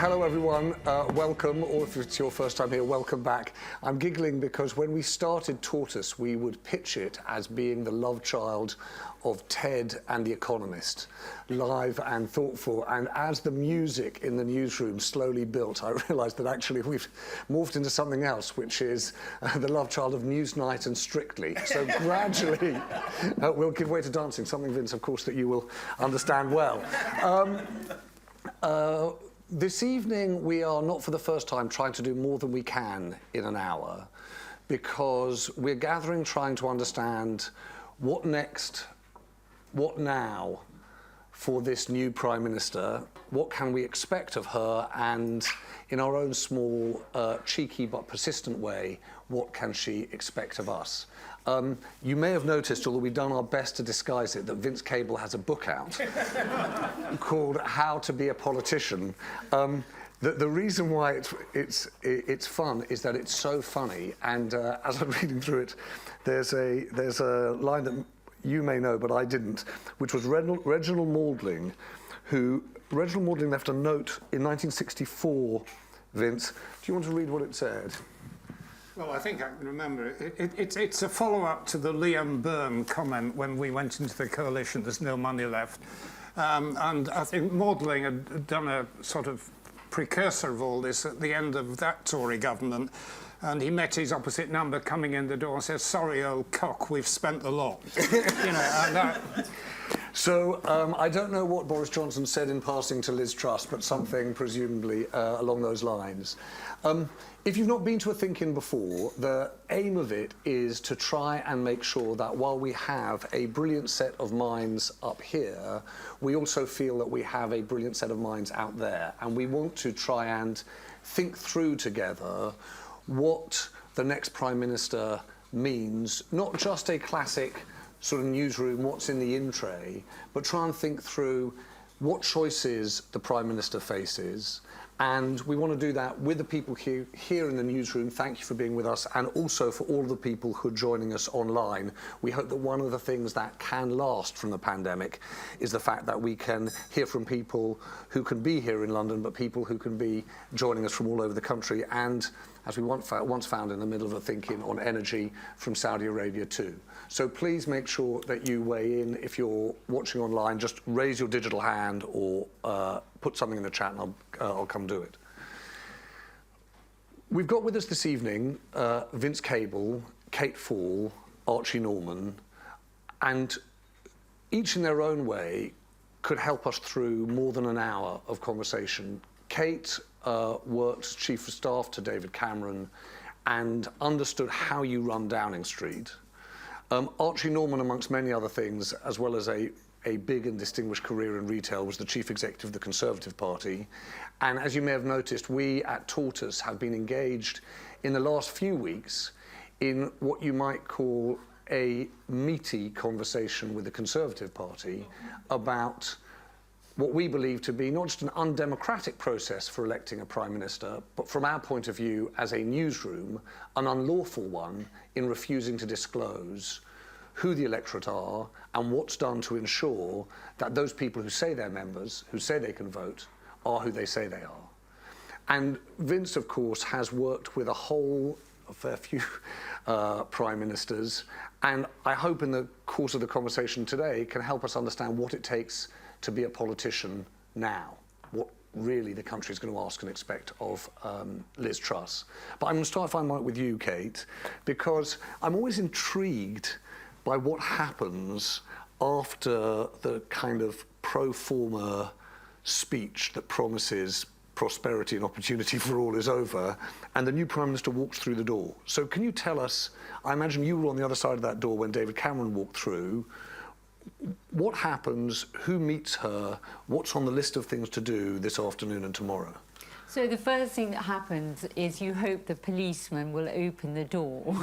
Hello everyone, welcome, or if it's your first time here, welcome back. I'm giggling because when we started Tortoise, we would pitch it as being the love child of Ted and The Economist, live and thoughtful, and as the music in the newsroom slowly built, I realised that actually we've morphed into something else, which is the love child of Newsnight and Strictly. So gradually, we'll give way to dancing, something, Vince, of course, that you will understand well. This evening, we are not for the first time trying to do more than we can in an hour, because we're gathering, trying to understand what next, what now for this new Prime Minister, what can we expect of her, and in our own small, cheeky but persistent way, what can she expect of us? You may have noticed, although we've done our best to disguise it, that Vince Cable has a book out called How to Be a Politician. The reason why it's fun is that it's so funny, and as I'm reading through it, there's a line that you may know, but I didn't, which was Reginald Maudling, Reginald Maudling left a note in 1964, Vince. Do you want to read what it said? Well, I think I can remember it. It's a follow-up to the Liam Byrne comment when we went into the coalition, there's no money left. And I think Maudling had done a sort of precursor of all this at the end of that Tory government, and he met his opposite number coming in the door and says, "Sorry, old cock, we've spent the lot." You know, and that... So, I don't know what Boris Johnson said in passing to Liz Truss, but something presumably along those lines. If you've not been to a Think-In before, the aim of it is to try and make sure that while we have a brilliant set of minds up here, we also feel that we have a brilliant set of minds out there. And we want to try and think through together what the next Prime Minister means, not just a classic sort of newsroom, what's in the in-tray, but try and think through what choices the Prime Minister faces. And we want to do that with the people here in the newsroom. Thank you for being with us, and also for all the people who are joining us online. We hope that one of the things that can last from the pandemic is the fact that we can hear from people who can be here in London, but people who can be joining us from all over the country, and as we once found in the middle of a Think-In on energy, from Saudi Arabia too. So please make sure that you weigh in. If you're watching online, just raise your digital hand or put something in the chat and I'll come do it. We've got with us this evening Vince Cable, Kate Fall, Archie Norman, and each in their own way could help us through more than an hour of conversation. Kate worked Chief of Staff to David Cameron and understood how you run Downing Street. Archie Norman, amongst many other things, as well as a big and distinguished career in retail, was the Chief Executive of the Conservative Party. And as you may have noticed, we at Tortoise have been engaged in the last few weeks in what you might call a meaty conversation with the Conservative Party about what we believe to be not just an undemocratic process for electing a Prime Minister, but from our point of view as a newsroom, an unlawful one in refusing to disclose who the electorate are and what's done to ensure that those people who say they're members, who say they can vote, are who they say they are. And Vince, of course, has worked with a fair few Prime Ministers, and I hope in the course of the conversation today can help us understand what it takes to be a politician now, what really the country is going to ask and expect of Liz Truss. But I'm going to start, if I might, with you, Kate, because I'm always intrigued by what happens after the kind of pro forma speech that promises prosperity and opportunity for all is over, and the new Prime Minister walks through the door. So can you tell us, I imagine you were on the other side of that door when David Cameron walked through, what happens, who meets her, what's on the list of things to do this afternoon and tomorrow? So the first thing that happens is you hope the policeman will open the door.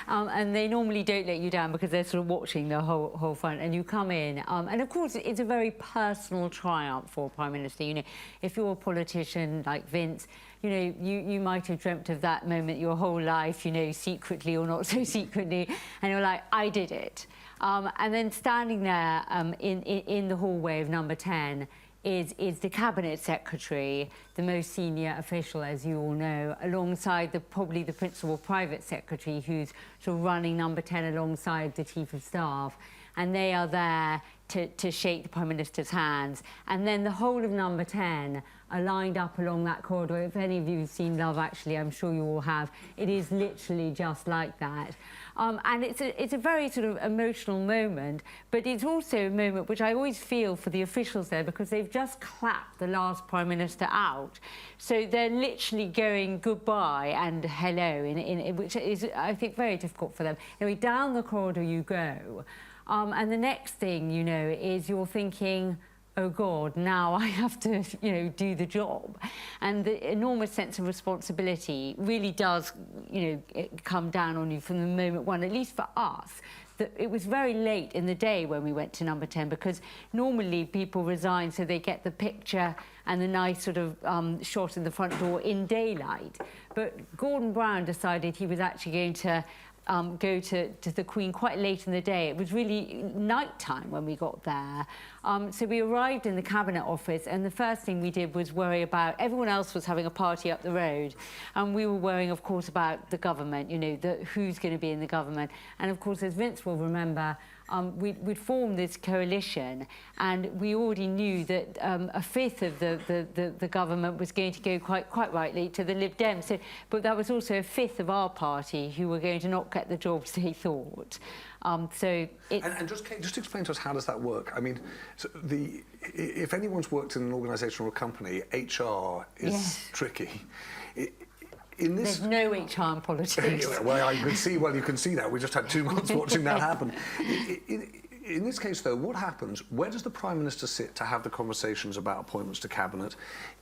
And they normally don't let you down because they're sort of watching the whole front, and you come in. And of course, it's a very personal triumph for Prime Minister. You know, if you're a politician like Vince, you know, you might have dreamt of that moment your whole life, you know, secretly or not so secretly, and you're like, I did it. And then standing there in the hallway of number 10 is the cabinet secretary, the most senior official, as you all know, alongside probably the principal private secretary, who's sort of running number 10 alongside the chief of staff, and they are there to shake the Prime Minister's hands. And then the whole of number 10 are lined up along that corridor. If any of you have seen Love Actually, I'm sure you all have. It is literally just like that. And it's a very sort of emotional moment, but it's also a moment which I always feel for the officials there, because they've just clapped the last Prime Minister out. So they're literally going goodbye and hello, which is, I think, very difficult for them. Anyway, down the corridor you go. And the next thing, you know, is you're thinking, oh God, now I have to, you know, do the job. And the enormous sense of responsibility really does, you know, come down on you from the moment one, at least for us. That it was very late in the day when we went to number 10, because normally people resign so they get the picture and the nice sort of shot in the front door in daylight. But Gordon Brown decided he was actually going to go to the Queen quite late in the day. It was really night time when we got there. So we arrived in the Cabinet Office, and the first thing we did was worry about, everyone else was having a party up the road, and we were worrying, of course, about the government, you know, who's going to be in the government. And of course, as Vince will remember, we'd formed this coalition, and we already knew that a fifth of the government was going to go quite rightly to the Lib Dems. So, but that was also a fifth of our party who were going to not get the jobs they thought. So it's... And just explain to us, how does that work? I mean, so if anyone's worked in an organisation or a company, HR is tricky. There's no HR in politics. Well, I could see. Well, you can see that. We just had 2 months watching that happen. In this case, though, what happens? Where does the Prime Minister sit to have the conversations about appointments to Cabinet?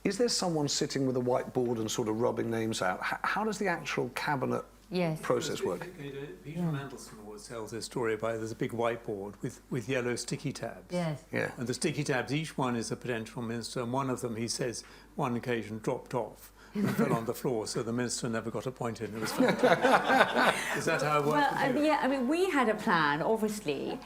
Is there someone sitting with a whiteboard and sort of rubbing names out? How does the actual Cabinet process work? Peter Mandelson always tells this story about there's a big whiteboard with yellow sticky tabs. Yes. Yeah. And the sticky tabs, each one is a potential minister, and one of them, he says, one occasion dropped off and fell on the floor, so the minister never got appointed. It was Is that how it worked? Well, yeah, I mean, we had a plan, obviously,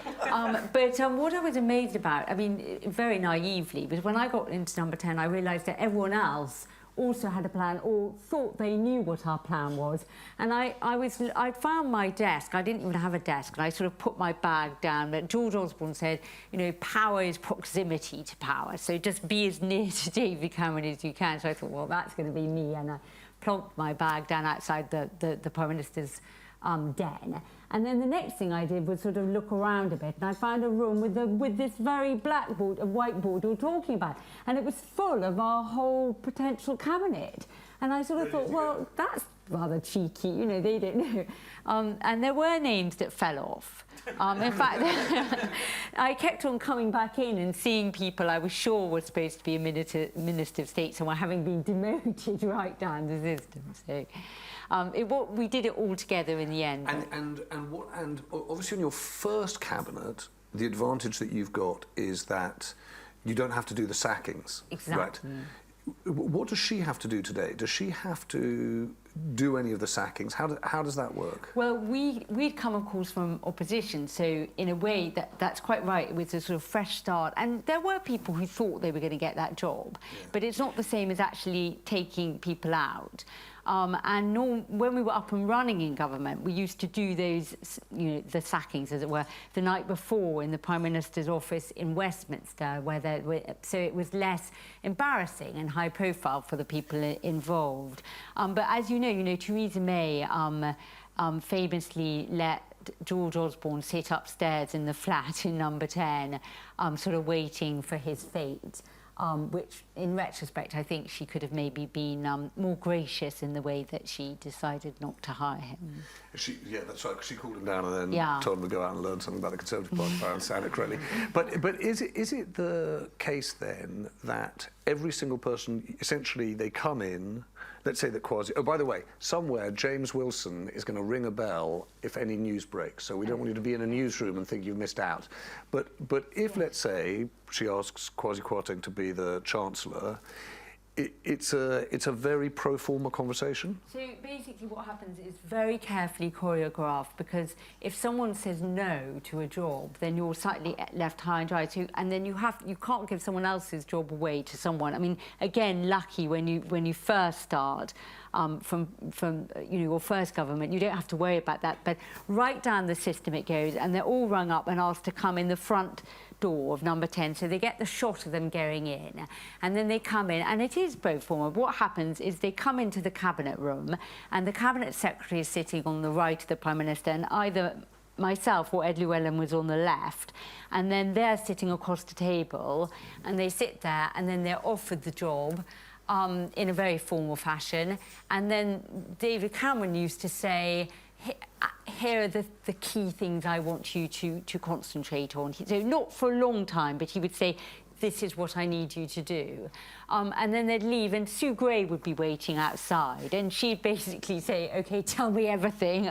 but what I was amazed about, I mean, very naively, was when I got into number 10, I realised that everyone else also had a plan, or thought they knew what our plan was. And I found my desk. I didn't even have a desk, and I sort of put my bag down. But George Osborne said, you know, power is proximity to power, so just be as near to David Cameron as you can. So I thought, well, that's going to be me, and I plonked my bag down outside the Prime Minister's den. And then the next thing I did was sort of look around a bit, and I found a room with this very whiteboard you're talking about, and it was full of our whole potential cabinet. And I sort of thought, well, that's rather cheeky, you know, they don't know. And there were names that fell off. In fact, I kept on coming back in and seeing people I was sure were supposed to be a Minister of State, and were having been demoted right down the system. So we did it all together in the end. And obviously in your first cabinet, the advantage that you've got is that you don't have to do the sackings. Exactly. Right? What does she have to do today? Does she have to do any of the sackings? How does that work? Well, we'd come, of course, from opposition, so in a way that's quite right. It was a sort of fresh start, and there were people who thought they were going to get that job, but it's not the same as actually taking people out. When we were up and running in government, we used to do those, you know, the sackings, as it were, the night before in the Prime Minister's office in Westminster, so it was less embarrassing and high profile for the people involved. But as you know, Theresa May famously let George Osborne sit upstairs in the flat in number 10, sort of waiting for his fate. Which, in retrospect, I think she could have maybe been more gracious in the way that she decided not to hire him. Yeah, that's right, 'cause she called him down and then told him to go out and learn something about the Conservative Party, if I understand it correctly. But is it the case, then, that every single person, essentially, they come in, let's say that Kwasi... Oh, by the way, somewhere, James Wilson is going to ring a bell if any news breaks, so we don't want you to be in a newsroom and think you've missed out. But if, let's say, she asks Kwasi Kwarteng to be the Chancellor, it's a very pro forma conversation. So basically what happens is very carefully choreographed, because if someone says no to a job, then you're slightly left high and dry. So, and then you can't give someone else's job away to someone. I mean, again, lucky when you first start from your first government, you don't have to worry about that. But right down the system it goes, and they're all rung up and asked to come in the front door of number 10, so they get the shot of them going in, and then they come in, and it is pro forma. What happens is they come into the cabinet room, and the cabinet secretary is sitting on the right of the Prime Minister, and either myself or Ed Llewellyn was on the left, and then they're sitting across the table, and they sit there, and then they're offered the job in a very formal fashion. And then David Cameron used to say, here are the key things I want you to concentrate on. So not for a long time, but he would say, this is what I need you to do. And then they'd leave, and Sue Gray would be waiting outside, and she'd basically say, OK, tell me everything,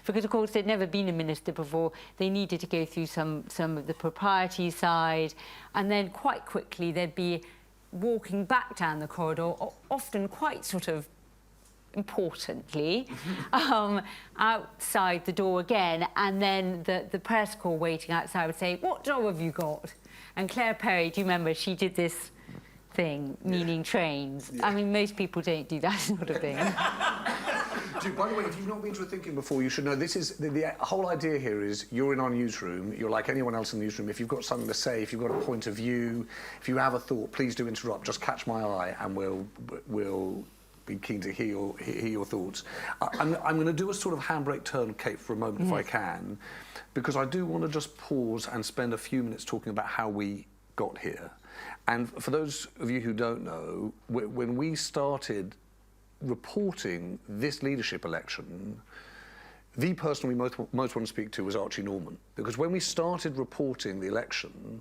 because, of course, they'd never been a minister before. They needed to go through some of the propriety side, and then quite quickly they'd be walking back down the corridor, often quite sort of importantly, outside the door again, and then the press corps waiting outside would say, what job have you got? And Claire Perry, do you remember, she did this thing, meaning trains. Yeah. I mean, most people don't do that sort of thing. By the way, if you've not been to a thinking before, you should know this is the whole idea here is you're in our newsroom, you're like anyone else in the newsroom. If you've got something to say, if you've got a point of view, if you have a thought, please do interrupt. Just catch my eye, and we'll be keen to hear your thoughts. I'm going to do a sort of handbrake turn, Kate, for a moment, if I can, because I do want to just pause and spend a few minutes talking about how we got here. And for those of you who don't know, when we started reporting this leadership election, the person we most want to speak to was Archie Norman, because when we started reporting the election,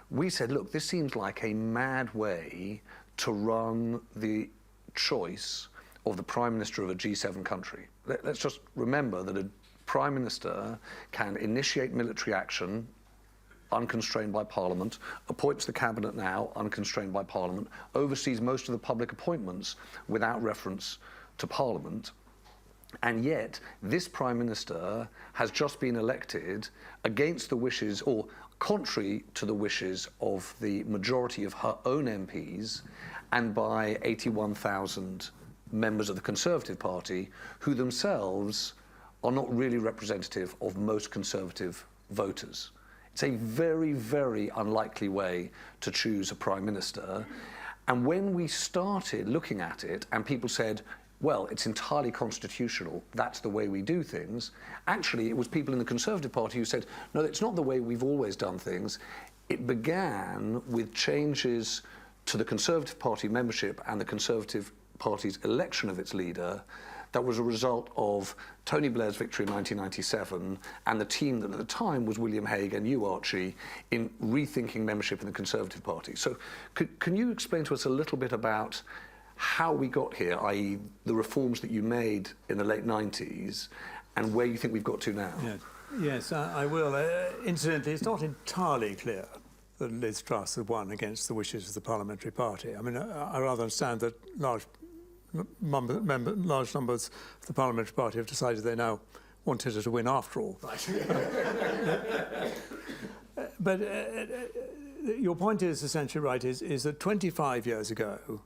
we said, look, this seems like a mad way to run the choice of the Prime Minister of a G7 country. Let's just remember that a Prime Minister can initiate military action unconstrained by Parliament, appoints the Cabinet now unconstrained by Parliament, oversees most of the public appointments without reference to Parliament, and yet this Prime Minister has just been elected against the wishes, or contrary to the wishes, of the majority of her own MPs and by 81,000 members of the Conservative Party, who themselves are not really representative of most Conservative voters. It's a very, very unlikely way to choose a Prime Minister. And when we started looking at it and people said, well, it's entirely constitutional, that's the way we do things, actually it was people in the Conservative Party who said, no, it's not the way we've always done things. It began with changes to the Conservative Party membership and the Conservative Party's election of its leader that was a result of Tony Blair's victory in 1997 and the team that at the time was William Hague and you, Archie, in rethinking membership in the Conservative Party. So can you explain to us a little bit about how we got here, i.e. the reforms that you made in the late 90s and where you think we've got to now? Yes, I will. Incidentally, it's not entirely clear that Liz Truss had won against the wishes of the Parliamentary Party. I mean, I rather understand that large numbers of the Parliamentary Party have decided they now wanted her to win after all. But your point is essentially right, is that 25 years ago,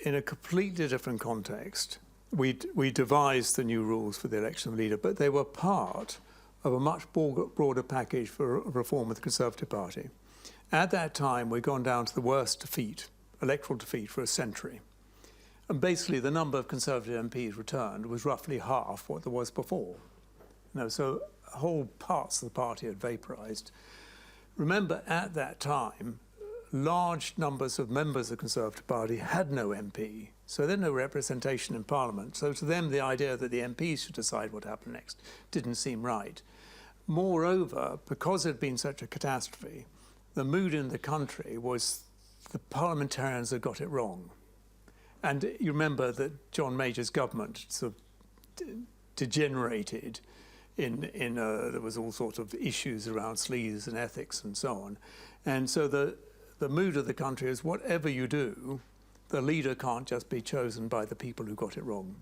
in a completely different context, we devised the new rules for the election of leader, but they were part of a much broader package for reform of the Conservative Party. At that time, we'd gone down to the worst defeat, electoral defeat, for a century. And basically, the number of Conservative MPs returned was roughly half what there was before. So whole parts of the party had vaporised. Remember, at that time, large numbers of members of the Conservative Party had no MP, so they had no representation in Parliament. So to them, the idea that the MPs should decide what happened next didn't seem right. Moreover, because it had been such a catastrophe, the mood in the country was the parliamentarians had got it wrong. And you remember that John Major's government sort of degenerated there was all sorts of issues around sleaze and ethics and so on. And so the mood of the country is whatever you do, the leader can't just be chosen by the people who got it wrong.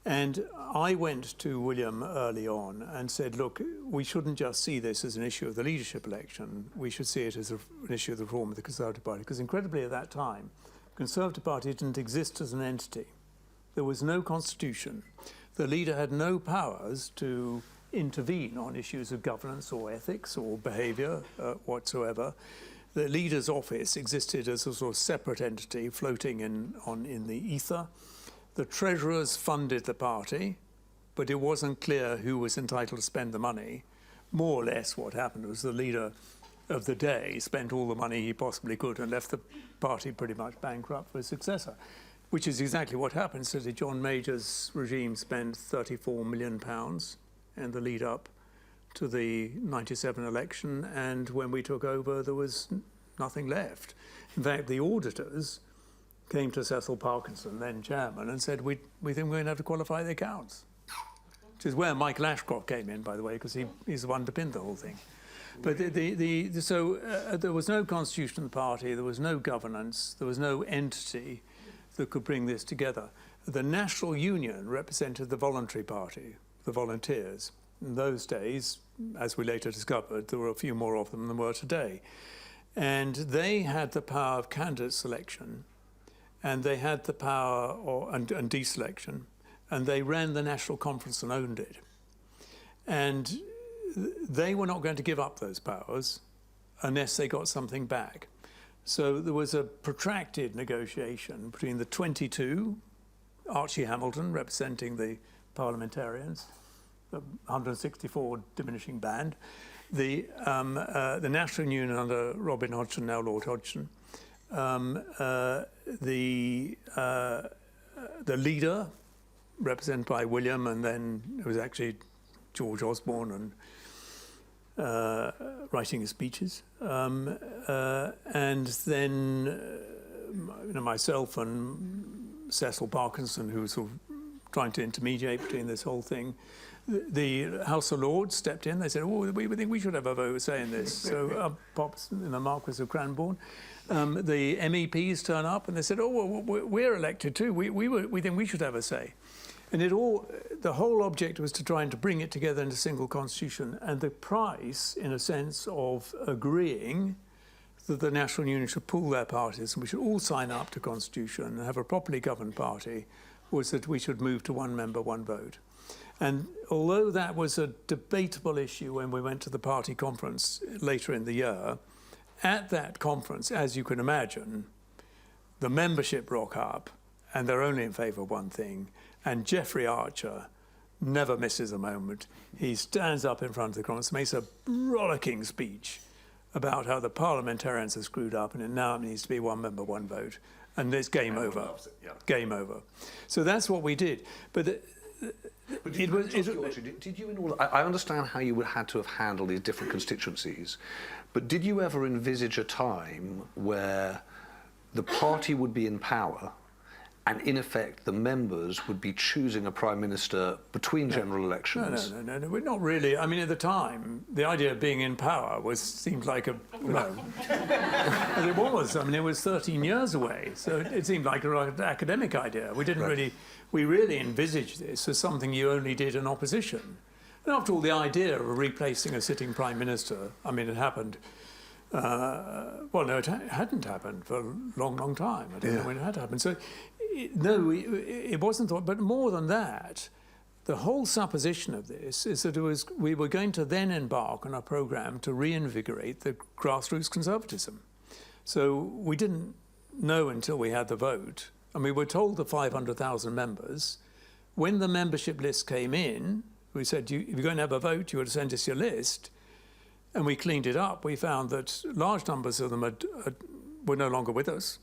And I went to William early on and said, look, we shouldn't just see this as an issue of the leadership election. We should see it as an issue of the reform of the Conservative Party. Because incredibly at that time, the Conservative Party didn't exist as an entity. There was no constitution. The leader had no powers to intervene on issues of governance or ethics or behaviour whatsoever. The leader's office existed as a sort of separate entity floating in the ether. The treasurers funded the party, but it wasn't clear who was entitled to spend the money. More or less what happened was the leader of the day spent all the money he possibly could and left the party pretty much bankrupt for his successor, which is exactly what happened. So John Major's regime spent £34 million in the lead up to the 97 election, and when we took over there was nothing left. In fact, the auditors came to Cecil Parkinson, then chairman, and said, we think we're going to have to qualify the accounts. Which is where Michael Ashcroft came in, by the way, because he's the one to pin the whole thing. But there was no constitution of the party, there was no governance, there was no entity that could bring this together. The National Union represented the voluntary party, the volunteers. In those days, as we later discovered, there were a few more of them than there were today. And they had the power of candidate selection, and they had the power and deselection, and they ran the national conference and owned it. And they were not going to give up those powers unless they got something back. So there was a protracted negotiation between the 22, Archie Hamilton representing the parliamentarians, the 164 diminishing band, the National Union under Robin Hodgson, now Lord Hodgson, the leader, represented by William, and then it was actually George Osborne and writing his speeches, and then myself and Cecil Parkinson, who was sort of trying to intermediate between this whole thing. The House of Lords stepped in. They said, "Oh, we think we should have a vote say in this." So pops the Marquis of Cranbourne. The MEPs turn up and they said, "Oh, well, we're elected too. We think we should have a say." And the whole object was to try and to bring it together into a single constitution. And the price, in a sense, of agreeing that the National Union should pool their parties and we should all sign up to constitution and have a properly governed party, was that we should move to one member, one vote. And although that was a debatable issue when we went to the party conference later in the year, at that conference, as you can imagine, the membership rock up and they're only in favour of one thing. And Geoffrey Archer never misses a moment. He stands up in front of the conference, makes a rollicking speech about how the parliamentarians are screwed up and it now needs to be one member, one vote. And it's game over. Game over. So that's what we did. But did you in all? I understand how you had to have handled these different constituencies, but did you ever envisage a time where the party would be in power, and in effect the members would be choosing a prime minister between general elections? No, we're not really. I mean, at the time, the idea of being in power seemed like and it was. I mean, it was 13 years away, so it seemed like an academic idea. We really envisaged this as something you only did in opposition. And after all, the idea of replacing a sitting prime minister, I mean, it happened. It hadn't happened for a long, long time. I don't know when it had happened. So, it wasn't thought. But more than that, the whole supposition of this is that we were going to then embark on a programme to reinvigorate the grassroots conservatism. So we didn't know until we had the vote. And we were told the 500,000 members. When the membership list came in, we said, if you're going to have a vote, you ought to send us your list. And we cleaned it up. We found that large numbers of them were no longer with us.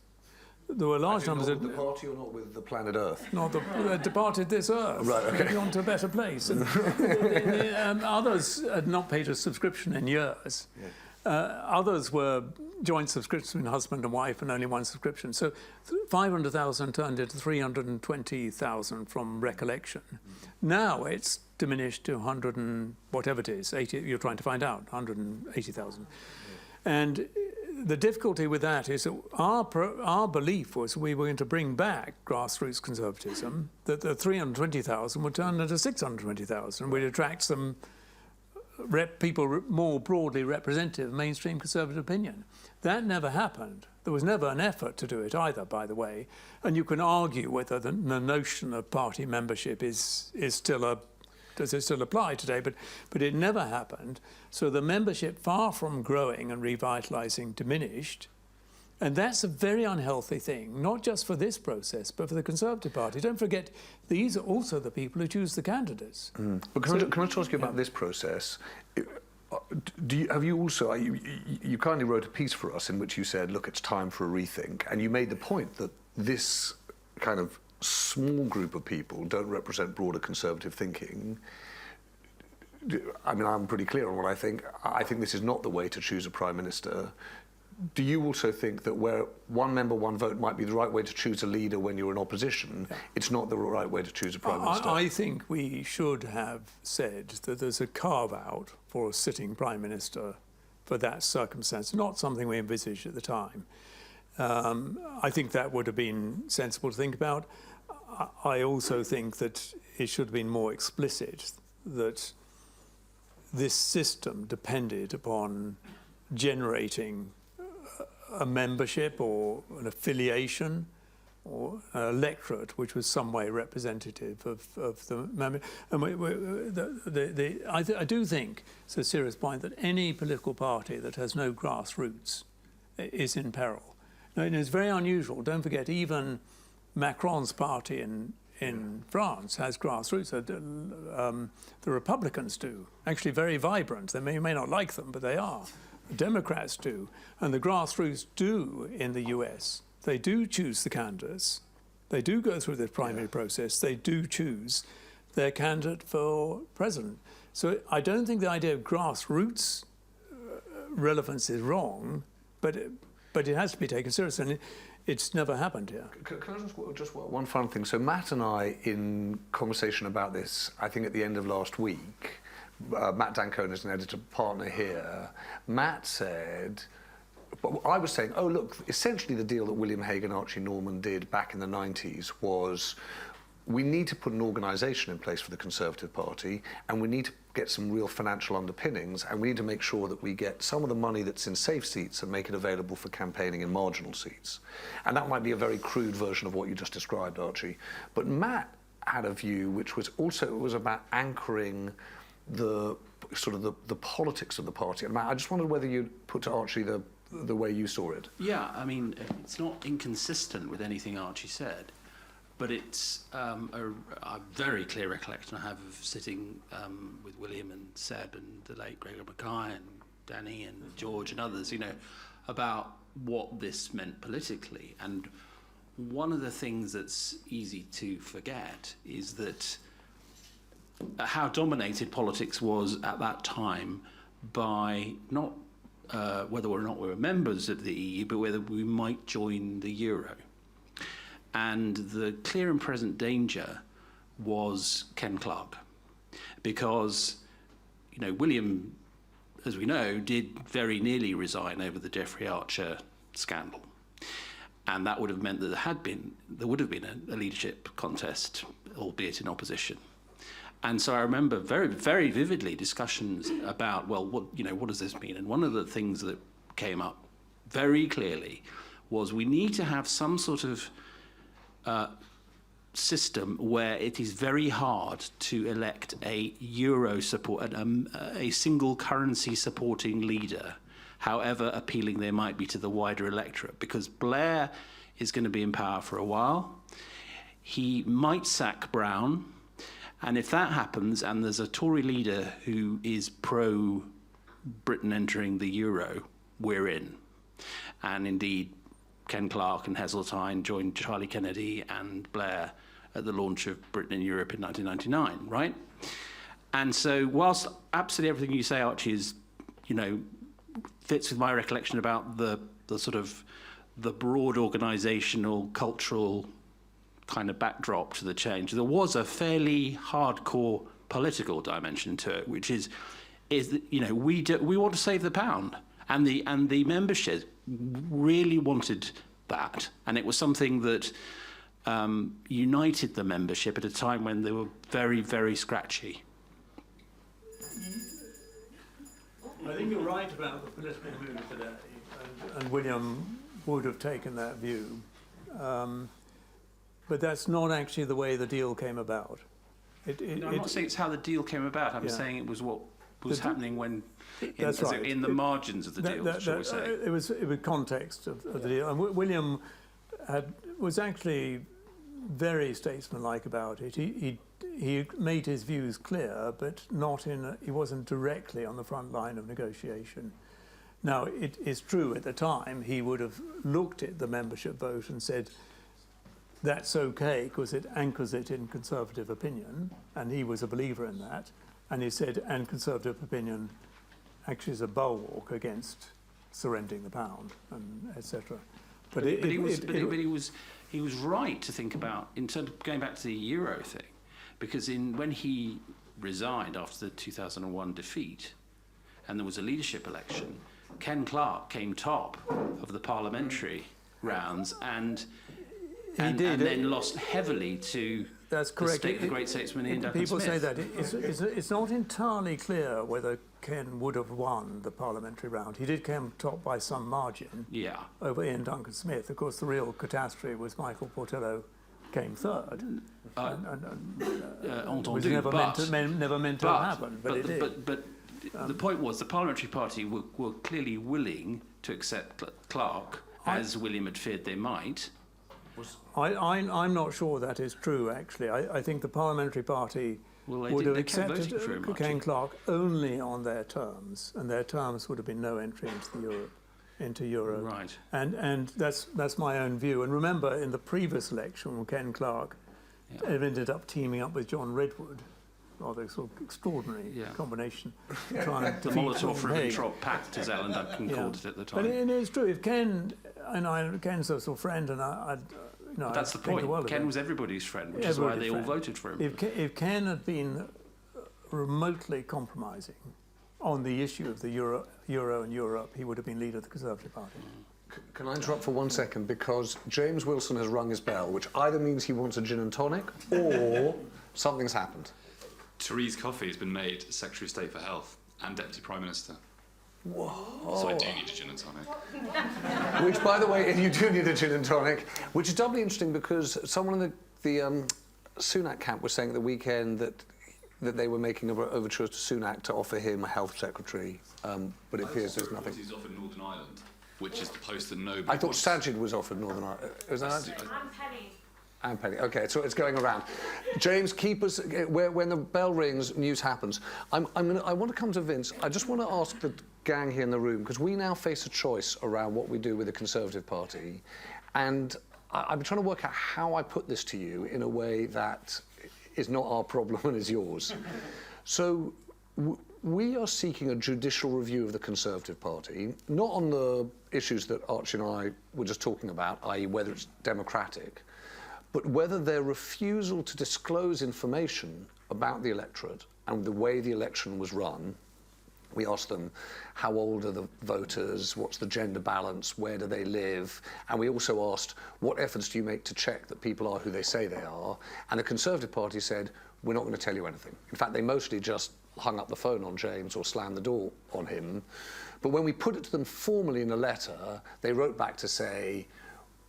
There were large numbers of the party or not with the planet Earth? Departed this Earth. Right, okay. Gone to a better place. And others had not paid a subscription in years. Yeah. Others were joint subscriptions between husband and wife and only one subscription. So 500,000 turned into 320,000 from recollection. Now it's diminished to 100 and whatever it is, 80, you're trying to find out, 180,000. And the difficulty with that is that our belief was we were going to bring back grassroots conservatism, that the 320,000 would turn into 620,000. We'd attract some people more broadly representative of mainstream conservative opinion. That never happened. There was never an effort to do it either, by the way. And you can argue whether the notion of party membership is still does it still apply today, but it never happened. So the membership, far from growing and revitalising, diminished. And that's a very unhealthy thing, not just for this process, but for the Conservative Party. Don't forget, these are also the people who choose the candidates. But can I just ask you about this process? Have you also, you kindly wrote a piece for us in which you said, look, it's time for a rethink, and you made the point that this kind of small group of people don't represent broader conservative thinking. I mean, I'm pretty clear on what I think. I think this is not the way to choose a Prime Minister. Do you also think that where one member, one vote might be the right way to choose a leader when you're in opposition, it's not the right way to choose a Prime Minister? I think we should have said that there's a carve-out for a sitting Prime Minister for that circumstance, not something we envisaged at the time. I think that would have been sensible to think about. I also think that it should have been more explicit that this system depended upon generating a membership or an affiliation or an electorate which was some way representative of the member. And I do think it's a serious point that any political party that has no grassroots is in peril. Now, it's very unusual. Don't forget, even Macron's party in France has grassroots. The Republicans do, actually very vibrant. They may not like them, but they are. The Democrats do, and the grassroots do in the US. They do choose the candidates. They do go through the primary process. They do choose their candidate for president. So I don't think the idea of grassroots relevance is wrong, but it has to be taken seriously. And it's never happened here. Can I just one final thing? So Matt and I, in conversation about this, I think at the end of last week, Matt Dancona is an editor partner here. Matt said, I was saying, oh look, essentially the deal that William Hague and Archie Norman did back in the 90s was we need to put an organisation in place for the Conservative Party, and we need to get some real financial underpinnings, and we need to make sure that we get some of the money that's in safe seats and make it available for campaigning in marginal seats. And that might be a very crude version of what you just described, Archie. But Matt had a view which was also, it was about anchoring the sort of the politics of the party. And Matt, I just wondered whether you'd put to Archie the way you saw it. Yeah, I mean, it's not inconsistent with anything Archie said. But it's a very clear recollection I have of sitting with William and Seb and the late Gregor Mackay and Danny and George and others, you know, about what this meant politically. And one of the things that's easy to forget is that how dominated politics was at that time by not whether or not we were members of the EU, but whether we might join the euro. And the clear and present danger was Ken Clarke, because, you know, William, as we know, did very nearly resign over the Jeffrey Archer scandal, and that would have meant that there would have been a leadership contest, albeit in opposition. And so I remember very, very vividly discussions about, well, what does this mean? And one of the things that came up very clearly was we need to have some sort of system where it is very hard to elect a euro support, a single currency supporting leader, however appealing they might be to the wider electorate, because Blair is going to be in power for a while. He might sack Brown, and if that happens and there's a Tory leader who is pro Britain entering the euro, we're in. And indeed, Ken Clarke and Heseltine joined Charlie Kennedy and Blair at the launch of Britain in Europe in 1999, right? And so whilst absolutely everything you say, Archie, is, you know, fits with my recollection about the sort of the broad organisational, cultural kind of backdrop to the change, there was a fairly hardcore political dimension to it, which is that, you know, we want to save the pound. And the membership really wanted that, and it was something that united the membership at a time when they were very, very scratchy. I think you're right about the political mood today, and William would have taken that view. But that's not actually the way the deal came about. No, I'm not saying it's how the deal came about. I'm saying it was what was happening when, in the margins of the deal, shall we say. It was context of the deal. And William was actually very statesmanlike about it. He made his views clear, but he wasn't directly on the front line of negotiation. Now, it is true at the time he would have looked at the membership vote and said, that's okay because it anchors it in Conservative opinion, and he was a believer in that. And he said, and Conservative opinion actually is a bulwark against surrendering the pound, and etc. But he was right to think about, in terms of going back to the Euro thing, because when he resigned after the 2001 defeat, and there was a leadership election, Ken Clarke came top of the parliamentary rounds, and then lost heavily to That's correct. The great statesman Ian Duncan People Smith. say that. It's not entirely clear whether Ken would have won the parliamentary round. He did come top by some margin over Ian Duncan Smith. Of course, the real catastrophe was Michael Portillo came third. It was never meant to happen, but it did. But the point was the parliamentary party were clearly willing to accept Clarke, as William had feared they might. I'm not sure that is true, actually. I think the parliamentary party would have accepted Ken Clarke only on their terms, and their terms would have been no entry into Euro. Right. And that's my own view. And remember, in the previous election, Ken Clarke ended up teaming up with John Redwood, rather sort of extraordinary combination. Trying to the Molotov-Ribbentrop Pact, as Alan Duncan called it at the time. But it is true. If Ken, Ken's a sort of friend, and that's the point. Ken was everybody's friend, which is why they all voted for him. If Ken had been remotely compromising on the issue of the Euro and Europe, he would have been leader of the Conservative Party. Can I interrupt for 1 second? Because James Wilson has rung his bell, which either means he wants a gin and tonic or something's happened. Therese Coffey has been made Secretary of State for Health and Deputy Prime Minister. Whoa. So I do need a gin and tonic. Which, by the way, if you do need a gin and tonic, which is doubly interesting because someone in the Sunak camp was saying at the weekend that they were making overtures to Sunak to offer him a health secretary, but it appears there's nothing. He's offered Northern Ireland, which is the post that nobody I thought wants. Sajid was offered Northern Ireland. Was that? And Penny. And Penny. Okay, so it's going around. James, keep us when the bell rings, news happens. I want to come to Vince. I just want to ask the gang here in the room, because we now face a choice around what we do with the Conservative Party, and I've been trying to work out how I put this to you in a way that is not our problem and is yours. So we are seeking a judicial review of the Conservative Party, not on the issues that Archie and I were just talking about, i.e. whether it's democratic, but whether their refusal to disclose information about the electorate and the way the election was run. We asked them, how old are the voters, what's the gender balance, where do they live? And we also asked, what efforts do you make to check that people are who they say they are? And the Conservative Party said, we're not going to tell you anything. In fact, they mostly just hung up the phone on James or slammed the door on him. But when we put it to them formally in a letter, they wrote back to say,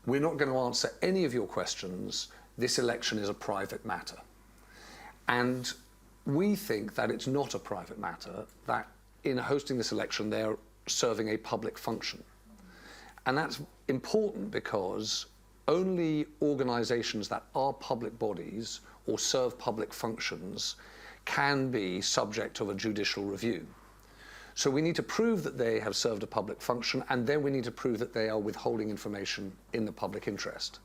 we're not going to answer any of your questions. This election is a private matter. And we think that it's not a private matter, that in hosting this election, they're serving a public function. And that's important because only organisations that are public bodies or serve public functions can be subject of a judicial review. So we need to prove that they have served a public function, and then we need to prove that they are withholding information in the public interest,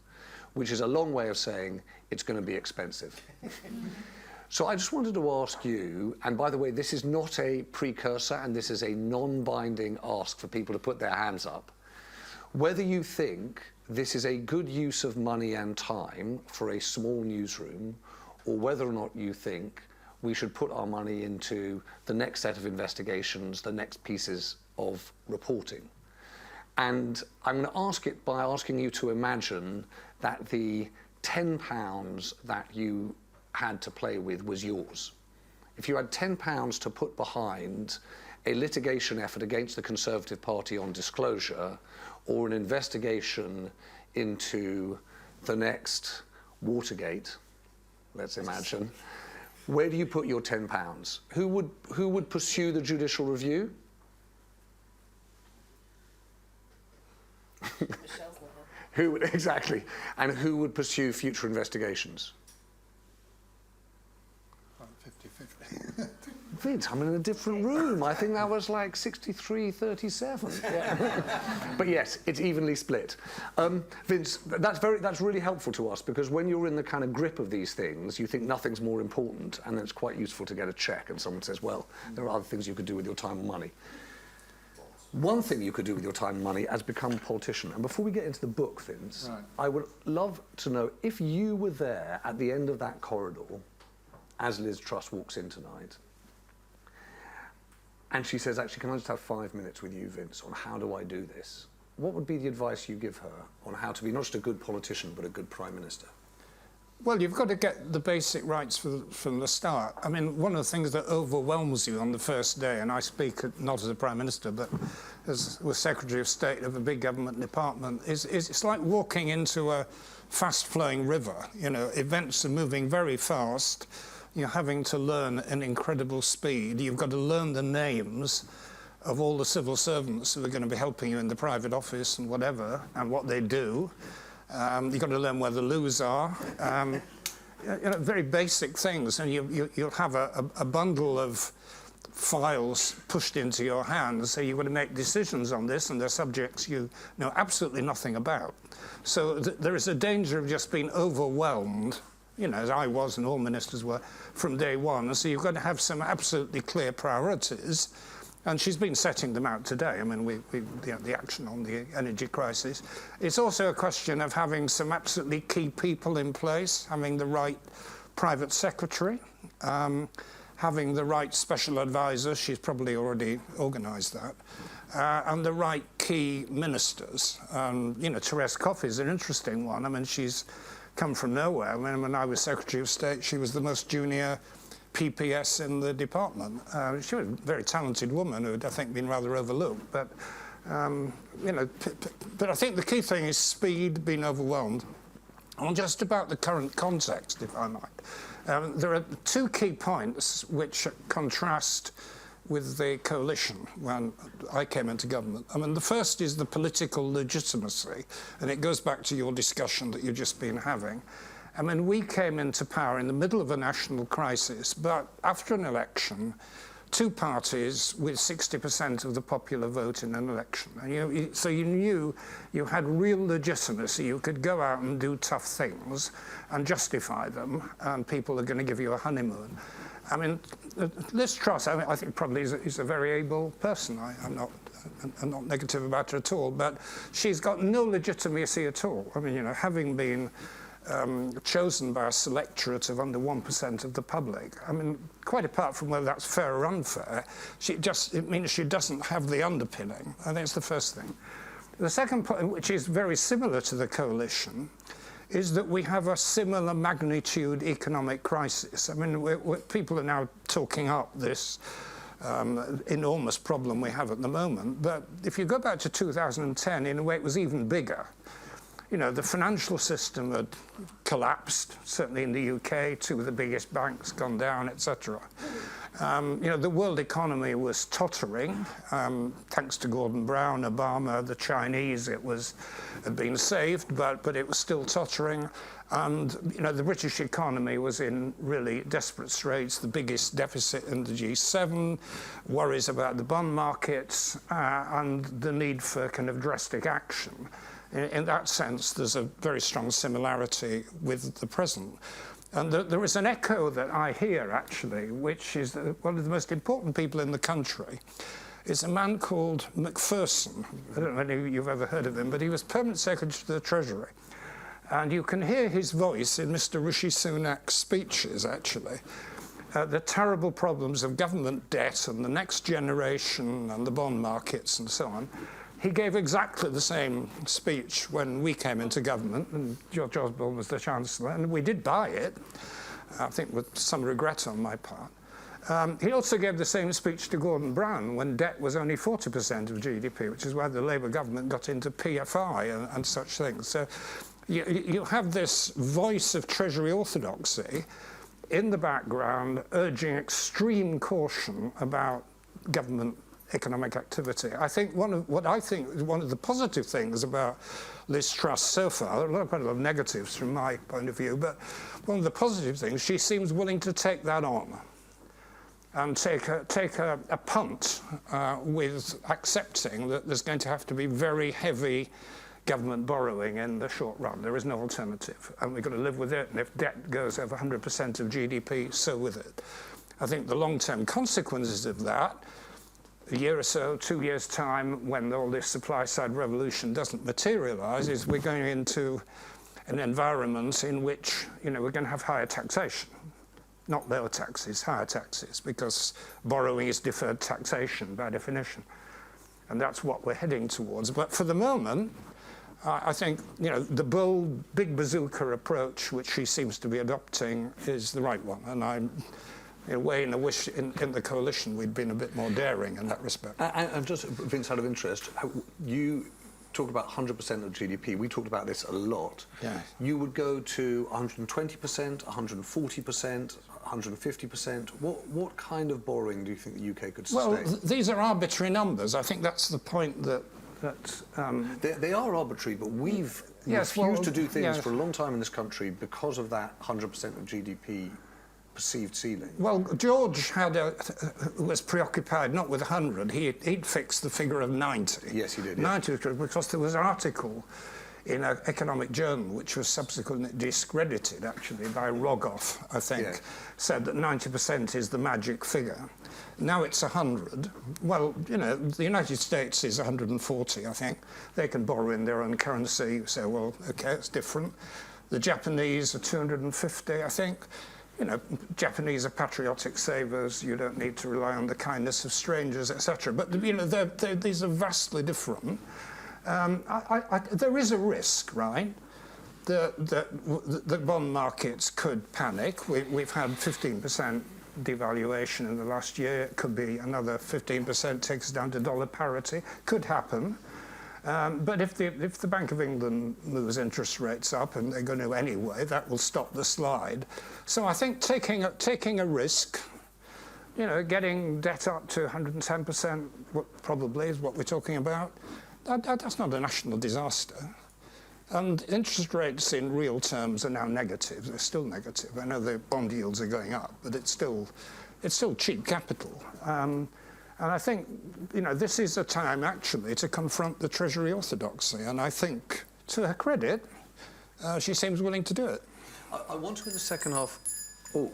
which is a long way of saying it's going to be expensive. So I just wanted to ask you, and by the way, this is not a precursor, and this is a non-binding ask for people to put their hands up, whether you think this is a good use of money and time for a small newsroom, or whether or not you think we should put our money into the next set of investigations, the next pieces of reporting. And I'm going to ask it by asking you to imagine that the £10 that you had to play with was yours. If you had £10 to put behind a litigation effort against the Conservative Party on disclosure, or an investigation into the next Watergate, let's imagine, where do you put your £10? Who would pursue the judicial review? Who would, exactly, and who would pursue future investigations? 50-50. Vince, I'm in a different room. I think that was like 63-37. Yeah. But yes, it's evenly split. Vince, that's really helpful to us, because when you're in the kind of grip of these things, you think nothing's more important, and then it's quite useful to get a check, and someone says, well, there are other things you could do with your time and money. One thing you could do with your time and money is become a politician. And before we get into the book, Vince, Right. I would love to know if you were there at the end of that corridor as Liz Truss walks in tonight, and she says, actually, can I just have 5 minutes with you, Vince, on how do I do this? What would be the advice you give her on how to be not just a good politician, but a good Prime Minister? Well, you've got to get the basic rights from the start. I mean, one of the things that overwhelms you on the first day, and I speak not as a Prime Minister, but as was Secretary of State of a big government department, is it's like walking into a fast-flowing river. You know, events are moving very fast. You're having to learn an incredible speed. You've got to learn the names of all the civil servants who are going to be helping you in the private office and whatever, and what they do. You've got to learn where the loos are. You know, very basic things, and you'll have a bundle of files pushed into your hands, so you've got to make decisions on this, and they're subjects you know absolutely nothing about. So there is a danger of just being overwhelmed, you know, as I was and all ministers were, from day one. And so you've got to have some absolutely clear priorities. And she's been setting them out today. I mean, the action on the energy crisis. It's also a question of having some absolutely key people in place, having the right private secretary, having the right special advisor. She's probably already organised that. And the right key ministers. You know, Therese Coffey's an interesting one. I mean, she's come from nowhere. I mean, when I was Secretary of State, she was the most junior PPS in the department. She was a very talented woman who had, I think, been rather overlooked. But, you know, but I think the key thing is speed, being overwhelmed. On just about the current context, if I might. There are two key points which contrast with the coalition when I came into government. I mean, the first is the political legitimacy, and it goes back to your discussion that you've just been having. I mean, we came into power in the middle of a national crisis, but after an election, two parties with 60% of the popular vote in an election. And so you knew you had real legitimacy. You could go out and do tough things and justify them, and people are going to give you a honeymoon. I mean, Liz Truss, I think probably is a very able person. I'm not negative about her at all, but she's got no legitimacy at all. I mean, you know, having been chosen by a selectorate of under 1% of the public. I mean, quite apart from whether that's fair or unfair, it means she doesn't have the underpinning. I think it's the first thing. The second point, which is very similar to the coalition, is that we have a similar magnitude economic crisis. I mean, people are now talking up this enormous problem we have at the moment, but if you go back to 2010, in a way it was even bigger. You know, the financial system had collapsed, certainly in the UK, two of the biggest banks gone down, etc. You know, the world economy was tottering, thanks to Gordon Brown, Obama, the Chinese. It had been saved, but it was still tottering. And, you know, the British economy was in really desperate straits, the biggest deficit in the G7, worries about the bond markets, and the need for kind of drastic action. In that sense, there's a very strong similarity with the present. And there is an echo that I hear, actually, which is that one of the most important people in the country is a man called Macpherson. I don't know if you've ever heard of him, but he was Permanent Secretary to the Treasury. And you can hear his voice in Mr. Rishi Sunak's speeches, actually. the terrible problems of government debt and the next generation and the bond markets and so on. He gave exactly the same speech when we came into government, and George Osborne was the Chancellor, and we did buy it, I think with some regret on my part. He also gave the same speech to Gordon Brown when debt was only 40% of GDP, which is why the Labour government got into PFI and such things. So you have this voice of Treasury orthodoxy in the background urging extreme caution about government economic activity. I think one of the positive things about Liz Truss so far, there are quite a lot of negatives from my point of view, but one of the positive things, she seems willing to take that on and take a punt with accepting that there's going to have to be very heavy government borrowing in the short run. There is no alternative, and we've got to live with it, and if debt goes over 100% of GDP, so with it. I think the long-term consequences of that, a year or so, 2 years' time, when all this supply-side revolution doesn't materialise, is we're going into an environment in which, we're going to have higher taxation. Not lower taxes, higher taxes, because borrowing is deferred taxation by definition. And that's what we're heading towards. But for the moment, I think, the bold, big bazooka approach, which she seems to be adopting, is the right one. And I'm in a way, in the coalition, we'd been a bit more daring in that respect. And just, Vince, out of interest, you talked about 100% of GDP. We talked about this a lot. Yeah. You would go to 120%, 140%, 150%. What kind of borrowing do you think the UK could sustain? Well, these are arbitrary numbers. I think that's the point that they are arbitrary, but we've refused to do things for a long time in this country because of that 100% of GDP perceived ceiling. Well, George was preoccupied not with 100. He'd fixed the figure of 90. Yes, he did. 90 because there was an article in an economic journal which was subsequently discredited, actually, by Rogoff, I think, said that 90% is the magic figure. Now it's 100. Well, the United States is 140, I think. They can borrow in their own currency. You say, well, OK, it's different. The Japanese are 250, I think. Japanese are patriotic savers. You don't need to rely on the kindness of strangers, etc. But, these are vastly different. There is a risk, right, that the bond markets could panic. We've had 15% devaluation in the last year. It could be another 15% takes us down to dollar parity. Could happen. But if the Bank of England moves interest rates up, and they're going to anyway, that will stop the slide. So I think taking a risk, getting debt up to 110%, probably is what we're talking about, that's not a national disaster. And interest rates in real terms are now negative. They're still negative. I know the bond yields are going up, but it's still cheap capital. And I think, this is a time, actually, to confront the Treasury orthodoxy. And I think, to her credit, she seems willing to do it. I want to, in the second half... Oh.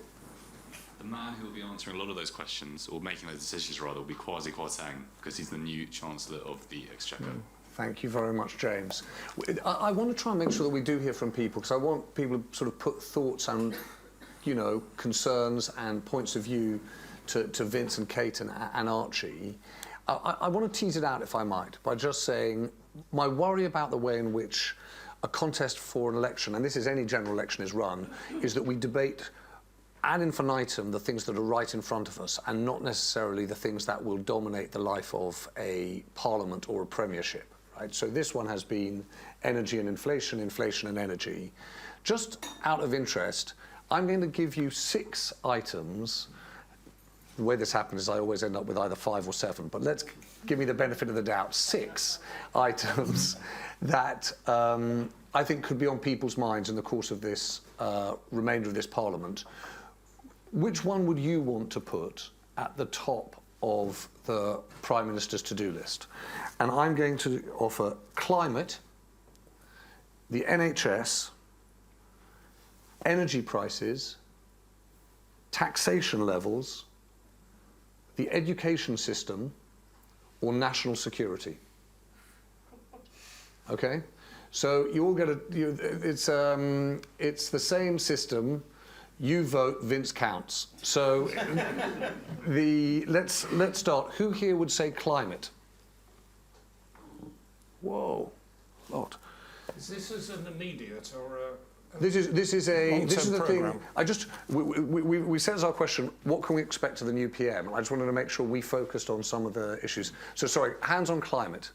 The man who will be answering a lot of those questions, or making those decisions, rather, will be Kwasi Kwarteng, because he's the new Chancellor of the Exchequer. Thank you very much, James. I want to try and make sure that we do hear from people, because I want people to sort of put thoughts and, concerns and points of view to Vince and Kate and Archie. I want to tease it out, if I might, by just saying my worry about the way in which a contest for an election, and this is any general election, is run, is that we debate ad infinitum the things that are right in front of us and not necessarily the things that will dominate the life of a parliament or a premiership. Right? So this one has been energy and inflation, inflation and energy. Just out of interest, I'm going to give you 6 items. The way this happens is I always end up with either 5 or 7, but let's give me the benefit of the doubt. 6 items that I think could be on people's minds in the course of this remainder of this Parliament. Which one would you want to put at the top of the Prime Minister's to-do list? And I'm going to offer climate, the NHS, energy prices, taxation levels, the education system, or national security. Okay? So you all get it's the same system. You vote, Vince counts. So let's start. Who here would say climate? Whoa, lot. Is this as an immediate or a... This is the thing. programme? We set as our question, what can we expect of the new PM? I just wanted to make sure we focused on some of the issues. So sorry, hands on climate.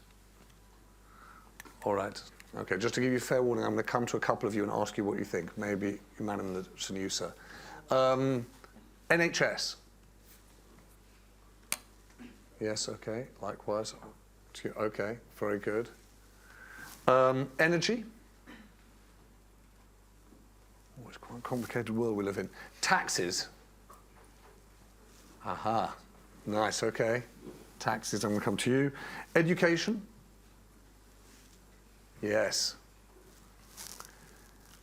All right. Okay, just to give you fair warning, I'm going to come to a couple of you and ask you what you think. Maybe Madam Sanusa. NHS. Yes, okay, likewise. Okay, very good. Energy. Oh, it's quite a complicated world we live in. Taxes. Aha, nice, okay. Taxes, I'm going to come to you. Education. Yes.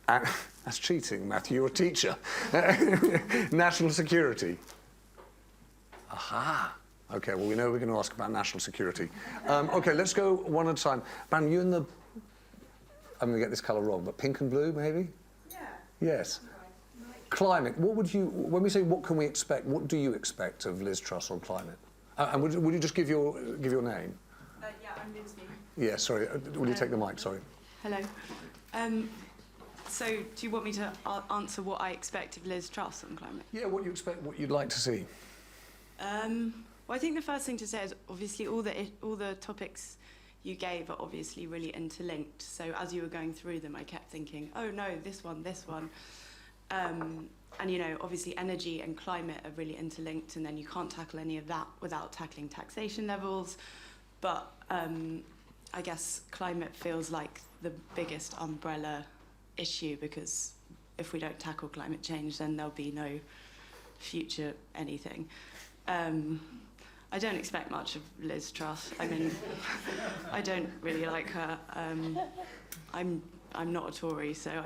That's cheating, Matthew, you're a teacher. National security. Aha. Okay, well, we know we're going to ask about national security. Okay, let's go one at a time. Bam, you in the... I'm going to get this colour wrong, but pink and blue, maybe? Yeah. Yes. Climate. What would you... When we say what can we expect, what do you expect of Liz Truss on climate? And would you just give your name? Yeah, I'm Liz. Yeah, sorry. Will you take the mic? Sorry. Hello. So, do you want me to answer what I expect of Liz Truss on climate? Yeah, what you expect, what you'd like to see. Well, I think the first thing to say is obviously all the topics you gave are obviously really interlinked. So as you were going through them, I kept thinking, oh no, this one. And you know, obviously energy and climate are really interlinked, and then you can't tackle any of that without tackling taxation levels. But I guess climate feels like the biggest umbrella issue, because if we don't tackle climate change, then there'll be no future anything. I don't expect much of Liz Truss. I mean, I don't really like her. I'm not a Tory, so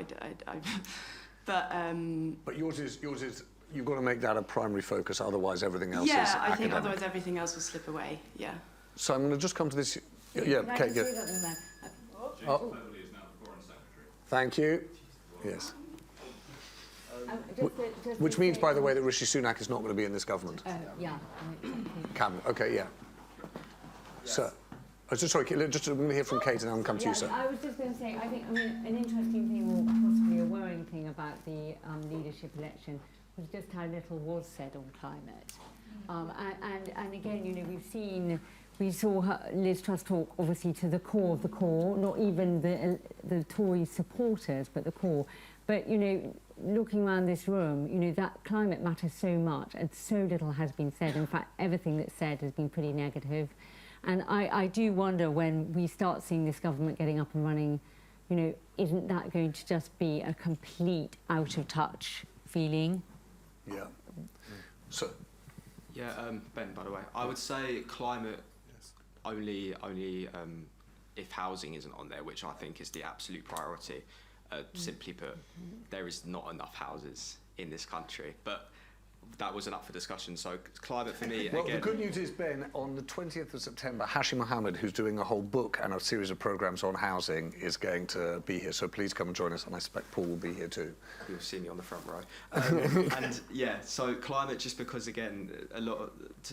But yours is you've got to make that a primary focus, otherwise everything else is yeah, I think academic. otherwise everything else will slip away. Yeah. So I'm going to just come to this. Yeah, Can I Kate. just Yeah. say something there? Oh. Thank you. Yes. Which means, by the way, that Rishi Sunak is not going to be in this government. Yeah. Cabinet. Okay, yeah. Sir. Oh, so sorry, just I'm going to hear from Kate and I'll come to you, sir. I was just going to say, I think, an interesting thing, or possibly a worrying thing about the leadership election was just how little was said on climate. And again, you know, we saw Liz Truss talk obviously to the core of the core, not even the Tory supporters, but the core. But, you know, looking around this room, you know, that climate matters so much and so little has been said. In fact, everything that's said has been pretty negative. And I do wonder, when we start seeing this government getting up and running, you know, isn't that going to just be a complete out of touch feeling? Yeah. So. Yeah, Ben, by the way, I would say climate only if housing isn't on there, which I think is the absolute priority. Simply put, there is not enough houses in this country, but that wasn't up for discussion. So climate for me, Well, again... the good news is, Ben, on the 20th of September, Hashim Mohammed, who's doing a whole book and a series of programmes on housing, is going to be here. So please come and join us, and I expect Paul will be here too. You'll see me on the front row. And yeah, so climate, just because, again, a lot of,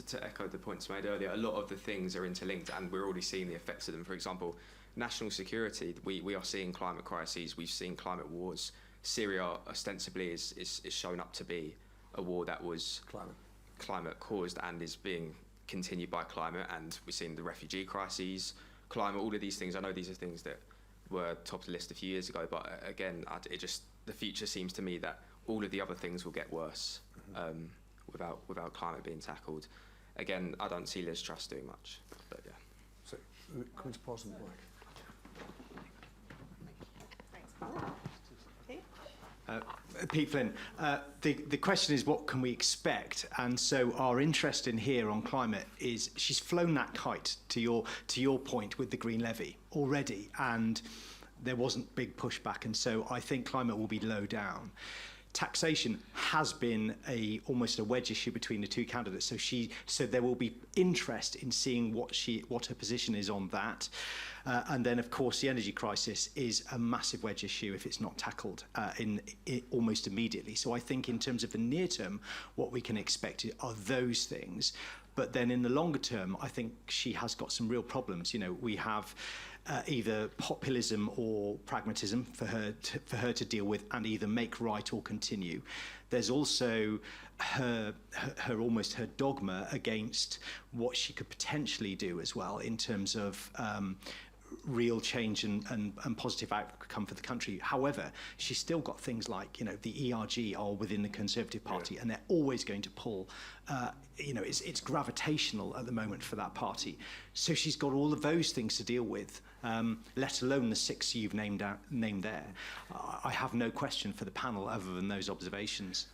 to echo the points made earlier, a lot of the things are interlinked, and we're already seeing the effects of them. For example, national security, we are seeing climate crises, we've seen climate wars. Syria ostensibly is shown up to be a war that was climate caused and is being continued by climate, and we're seeing the refugee crises, climate, all of these things. I know these are things that were top of the list a few years ago, but again, the future seems to me that all of the other things will get worse without climate being tackled. Again, I don't see Liz Truss doing much, but yeah. So, can we just pass on the mic? Pete Flynn, the question is, what can we expect? And so our interest in here on climate is, she's flown that kite, to your point, with the Green Levy already, and there wasn't big pushback, and so I think climate will be low down. Taxation has been almost a wedge issue between the two candidates. So there will be interest in seeing what her position is on that. And then, of course, the energy crisis is a massive wedge issue if it's not tackled almost immediately. So I think in terms of the near term, what we can expect are those things. But then in the longer term, I think she has got some real problems. You know, we have either populism or pragmatism for her to deal with and either make right or continue. There's also her dogma against what she could potentially do as well in terms of real change and positive outcome for the country. However, she's still got things like, you know, the ERG are within the Conservative Party, and they're always going to pull. You know, it's gravitational at the moment for that party. So she's got all of those things to deal with, let alone the 6 you've named there. I have no question for the panel other than those observations.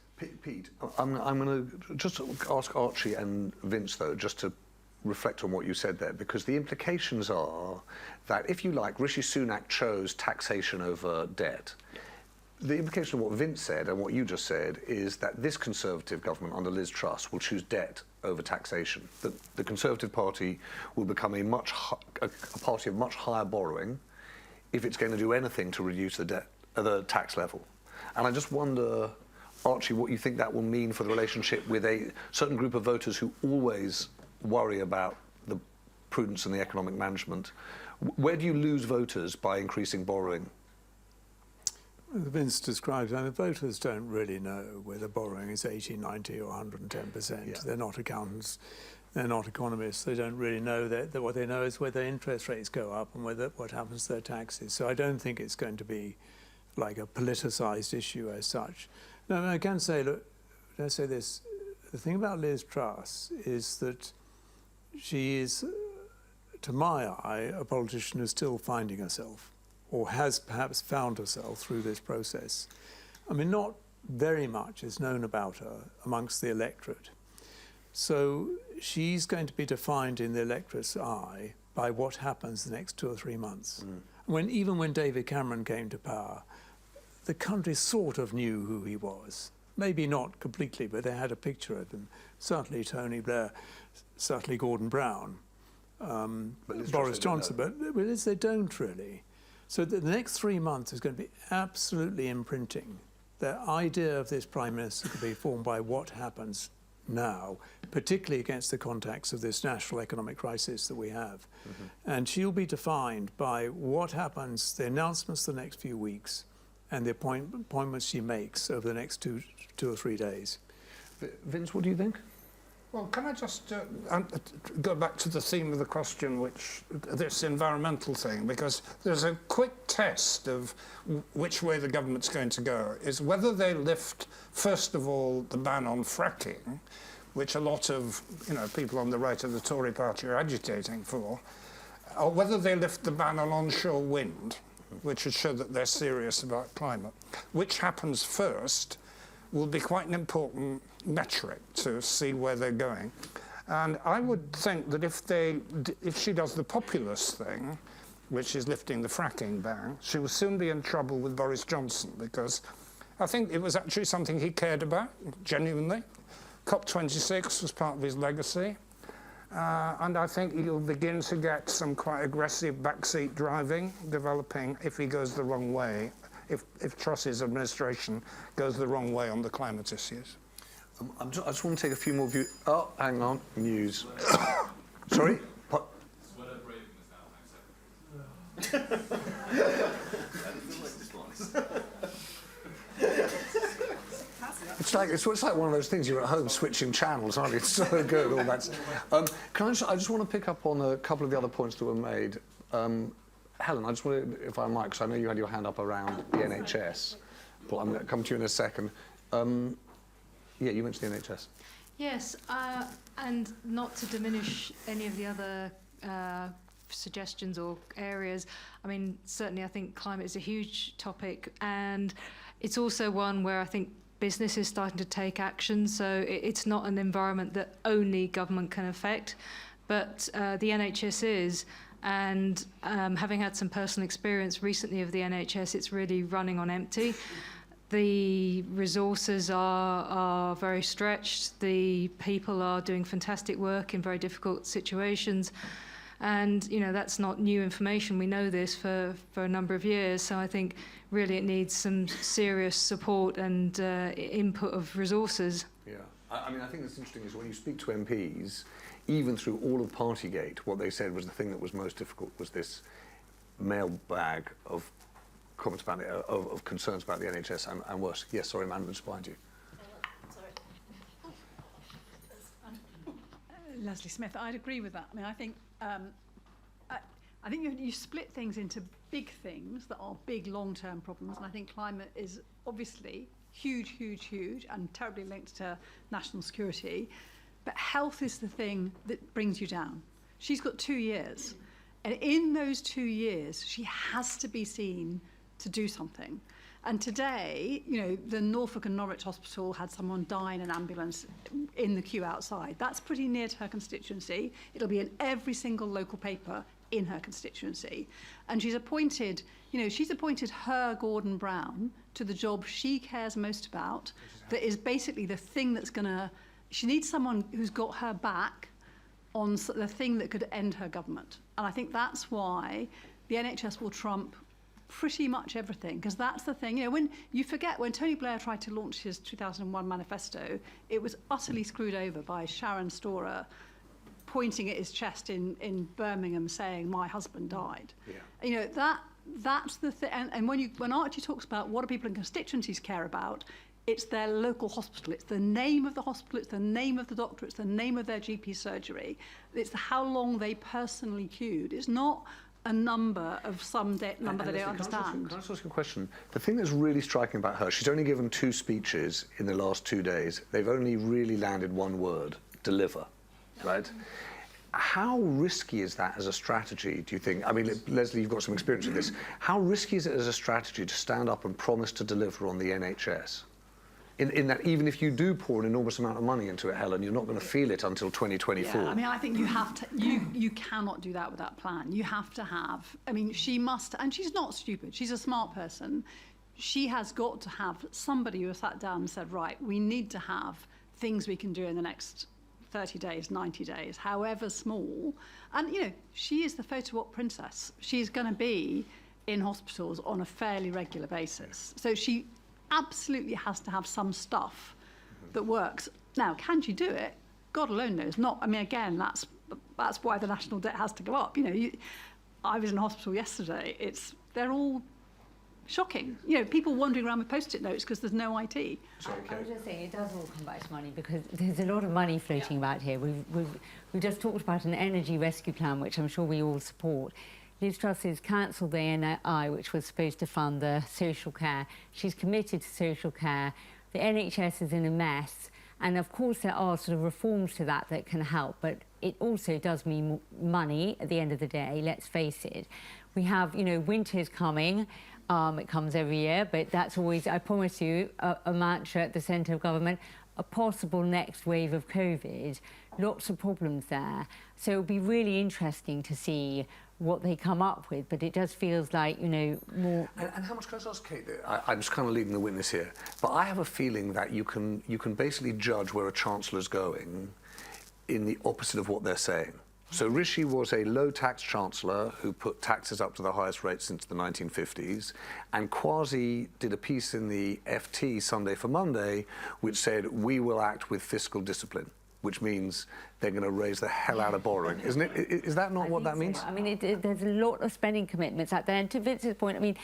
Pete, I'm going to just ask Archie and Vince, though, just to reflect on what you said there, because the implications are that, if you like, Rishi Sunak chose taxation over debt. The implication of what Vince said and what you just said is that this Conservative government under Liz Truss will choose debt over taxation. That the Conservative Party will become a party of much higher borrowing if it's going to do anything to reduce the tax level. And I just wonder, Archie, what you think that will mean for the relationship with a certain group of voters who always worry about the prudence and the economic management. Where do you lose voters by increasing borrowing? Vince describes, I mean, voters don't really know whether borrowing is 80, 90 or 110%. Yeah. They're not accountants, they're not economists, they don't really know that what they know is whether interest rates go up and what happens to their taxes. So I don't think it's going to be like a politicised issue as such. No, I can say, look, let's say this, the thing about Liz Truss is that she is, to my eye, a politician who's still finding herself, or has perhaps found herself through this process. I mean, not very much is known about her amongst the electorate. So she's going to be defined in the electorate's eye by what happens the next 2 or 3 months. Even when David Cameron came to power, the country sort of knew who he was. Maybe not completely, but they had a picture of him. Certainly Tony Blair, certainly Gordon Brown, Boris Johnson, but they don't really. So the next 3 months is going to be absolutely imprinting. The idea of this Prime Minister could be formed by what happens now, particularly against the context of this national economic crisis that we have. And she'll be defined by what happens, the announcements the next few weeks, and the appointments she makes over the next two or 3 days. Vince, what do you think? Well, can I just go back to the theme of the question, this environmental thing, because there's a quick test of which way the government's going to go, is whether they lift, first of all, the ban on fracking, which a lot of people on the right of the Tory party are agitating for, or whether they lift the ban on onshore wind, which would show that they're serious about climate. Which happens first will be quite an important metric to see where they're going. And I would think that if she does the populist thing, which is lifting the fracking ban, she will soon be in trouble with Boris Johnson, because I think it was actually something he cared about, genuinely. COP26 was part of his legacy. And I think he'll begin to get some quite aggressive backseat driving developing if he goes the wrong way, if Truss's administration goes the wrong way on the climate issues. I just want to take a few more views. Oh, hang on, news. Sorry? It's like one of those things, you're at home switching channels, aren't you? It's so good, all that. I just want to pick up on a couple of the other points that were made. Helen, I just want to, if I might, because I know you had your hand up around the NHS, but I'm going to come to you in a second. Yeah, you mentioned the NHS. Yes, and not to diminish any of the other suggestions or areas. I mean, certainly I think climate is a huge topic, and it's also one where I think business is starting to take action, so it's not an environment that only government can affect, but the NHS is, and having had some personal experience recently of the NHS, it's really running on empty. The resources are very stretched. The people are doing fantastic work in very difficult situations. And, you know, that's not new information. We know this for a number of years. So I think really it needs some serious support and input of resources. Yeah. I mean, I think that's interesting is when you speak to MPs, even through all of Partygate, what they said was the thing that was most difficult was this mailbag of comments about it, of concerns about the NHS and worse. Yes, sorry, man, just behind you. Leslie Smith, I'd agree with that. I mean, I think you split things into big things that are big long-term problems, and I think climate is obviously huge, huge, huge, and terribly linked to national security. But health is the thing that brings you down. She's got 2 years, and in those 2 years, she has to be seen to do something. And today, you know, the Norfolk and Norwich Hospital had someone die in an ambulance in the queue outside. That's pretty near to her constituency. It'll be in every single local paper in her constituency. And she's appointed, you know, she's appointed her Gordon Brown to the job she cares most about, that is basically the thing that's gonna, she needs someone who's got her back on the thing that could end her government. And I think that's why the NHS will trump pretty much everything, because that's the thing. You know, when you forget, when Tony Blair tried to launch his 2001 manifesto, it was utterly screwed over by Sharon Storer pointing at his chest in Birmingham saying, "My husband died." Yeah. You know, that's the thing. And when Archie talks about what do people in constituencies care about, it's their local hospital. It's the name of the hospital. It's the name of the doctor. It's the name of their GP surgery. It's how long they personally queued. It's not a number of some number that they don't understand. Can I ask you a question? The thing that's really striking about her, she's only given 2 speeches in the last 2 days. They've only really landed one word: deliver, right? How risky is that as a strategy, do you think? I mean, Leslie, you've got some experience with this. How risky is it as a strategy to stand up and promise to deliver on the NHS? In that even if you do pour an enormous amount of money into it, Helen, you're not going to feel it until 2024. Yeah, I mean, I think you have to, you cannot do that without plan. You have to have, I mean, she must, and she's not stupid, she's a smart person. She has got to have somebody who has sat down and said, right, we need to have things we can do in the next 30 days, 90 days, however small. And, you know, she is the photo op princess. She's going to be in hospitals on a fairly regular basis. So she absolutely has to have some stuff that works. Now, can she do it? God alone knows. Not. I mean, again, that's why the national debt has to go up. You know, I was in hospital yesterday. They're all shocking. You know, people wandering around with post-it notes because there's no IT. I was just saying, it does all come back to money because there's a lot of money floating about here. We've just talked about an energy rescue plan, which I'm sure we all support. Liz Truss has cancelled the NI, which was supposed to fund the social care. She's committed to social care. The NHS is in a mess. And of course, there are sort of reforms to that can help. But it also does mean money at the end of the day, let's face it. We have, you know, winter's coming. It comes every year, but that's always, I promise you, a mantra at the centre of government. A possible next wave of COVID, lots of problems there. So it'll be really interesting to see what they come up with, but it just feels like, you know, more... And how much can I ask Kate? I'm just kind of leading the witness here, but I have a feeling that you can basically judge where a chancellor's going in the opposite of what they're saying. So Rishi was a low-tax chancellor who put taxes up to the highest rate since the 1950s, and Kwasi did a piece in the FT Sunday for Monday which said, we will act with fiscal discipline, which means they're going to raise the hell out of borrowing, isn't it? Is that not what that means? I mean, there's a lot of spending commitments out there. And to Vince's point, I mean,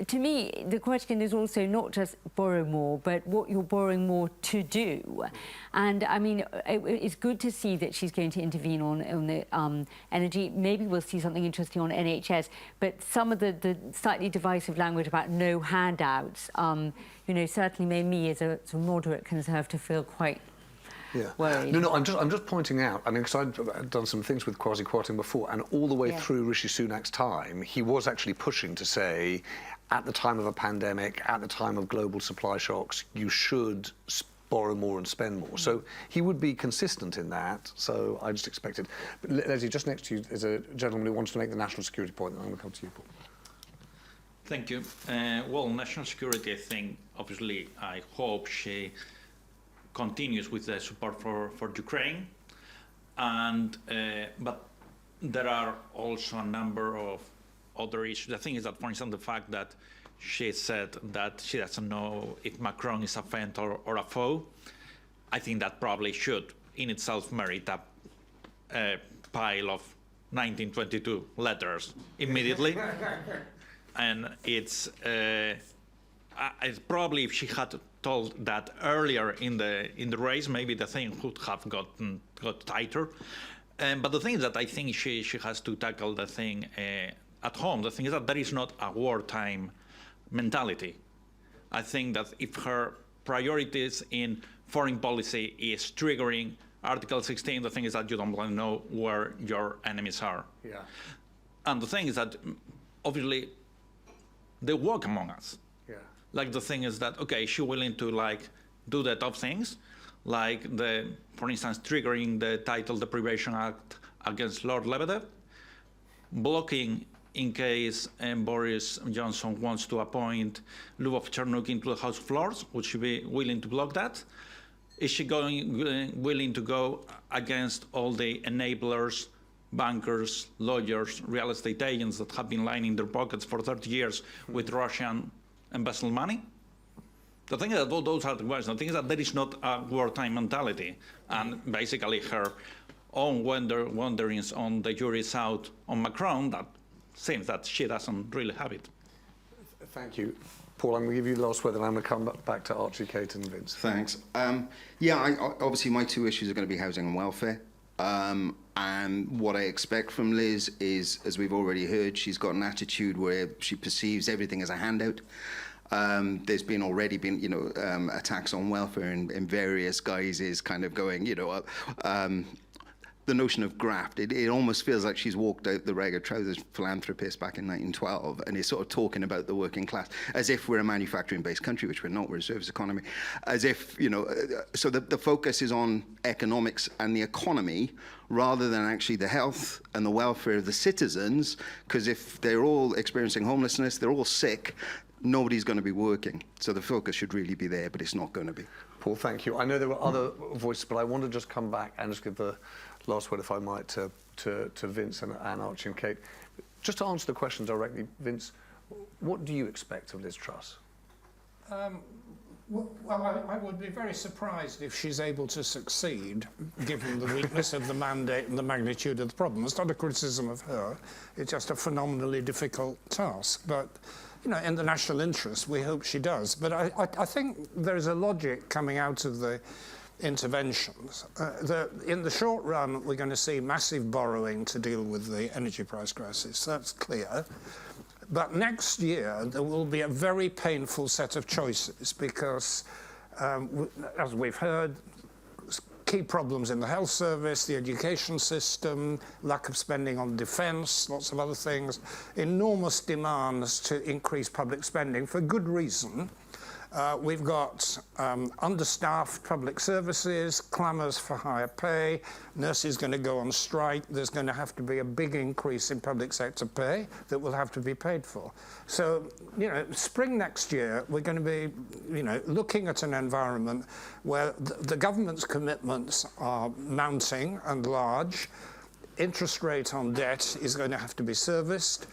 to me, the question is also not just borrow more, but what you're borrowing more to do. And, I mean, it's good to see that she's going to intervene on the energy. Maybe we'll see something interesting on NHS. But some of the slightly divisive language about no handouts, you know, certainly made me, as a sort of moderate Conservative, feel quite... Yeah. Worried. No, I'm just pointing out, I mean, because I've done some things with Kwasi Kwarteng before, and all the way through Rishi Sunak's time, he was actually pushing to say, at the time of a pandemic, at the time of global supply shocks, you should borrow more and spend more. So he would be consistent in that, so I just expected. But Leslie, just next to you is a gentleman who wants to make the national security point, and I'm going to come to you, Paul. Thank you. Well, national security, I think, obviously, I hope she continues with the support for Ukraine. And but there are also a number of other issues. The thing is that, for instance, the fact that she said that she doesn't know if Macron is a friend or a foe, I think that probably should in itself merit a pile of 1922 letters immediately. And it's probably if she had told that earlier in the race, maybe the thing would have got tighter. But the thing is that I think she has to tackle the thing at home. The thing is that there is not a wartime mentality. I think that if her priorities in foreign policy is triggering Article 16, the thing is that you don't want to know where your enemies are. Yeah. And the thing is that obviously they walk among us. Yeah. Like the thing is that, okay, she's willing to like do the tough things, like for instance, triggering the Title Deprivation Act against Lord Lebedev, blocking in case Boris Johnson wants to appoint Lubov Chernuk into the House of Lords. Would she be willing to block that? Is she willing to go against all the enablers, bankers, lawyers, real estate agents that have been lining their pockets for 30 years with Russian embezzled money? The thing is that all those are the questions. The thing is that there is not a wartime mentality. And basically her own wanderings on the jury's out on Macron, that seems that she doesn't really have it. Thank you. Paul, I'm going to give you the last word, and I'm going to come back to Archie, Kate and Vince. Thanks. Obviously my two issues are going to be housing and welfare. And what I expect from Liz is, as we've already heard, she's got an attitude where she perceives everything as a handout. There's already been attacks on welfare in various guises, kind of going, the notion of graft. It almost feels like she's walked out the ragged trousers philanthropist back in 1912 and is sort of talking about the working class as if we're a manufacturing-based country, which we're not. We're a service economy. As if, so the focus is on economics and the economy rather than actually the health and the welfare of the citizens, because if they're all experiencing homelessness, they're all sick, nobody's going to be working. So the focus should really be there, but it's not going to be. Paul, thank you. I know there were other voices, but I want to just come back and just give the last word, if I might, to Vince and Archie and Kate. Just to answer the question directly, Vince, what do you expect of Liz Truss? Well, I would be very surprised if she's able to succeed, given the weakness of the mandate and the magnitude of the problem. It's not a criticism of her. It's just a phenomenally difficult task. But, in the national interest, we hope she does. But I think there is a logic coming out of the interventions. In the short run, we're going to see massive borrowing to deal with the energy price crisis. That's clear. But next year, there will be a very painful set of choices because, as we've heard, key problems in the health service, the education system, lack of spending on defence, lots of other things, enormous demands to increase public spending for good reason. We've got understaffed public services, clamours for higher pay, nurses going to go on strike, there's going to have to be a big increase in public sector pay that will have to be paid for. So, spring next year, we're going to be, looking at an environment where the government's commitments are mounting and large, interest rate on debt is going to have to be serviced.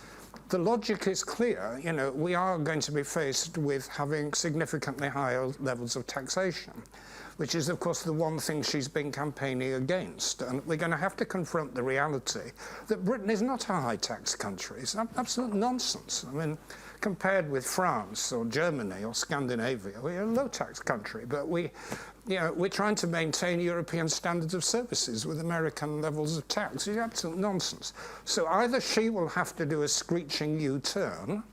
The logic is clear. We are going to be faced with having significantly higher levels of taxation, which is, of course, the one thing she's been campaigning against. And we're going to have to confront the reality that Britain is not a high-tax country. It's absolute nonsense. I mean, compared with France or Germany or Scandinavia, we're a low-tax country, but we're trying to maintain European standards of services with American levels of tax. It's absolute nonsense. So either she will have to do a screeching U-turn,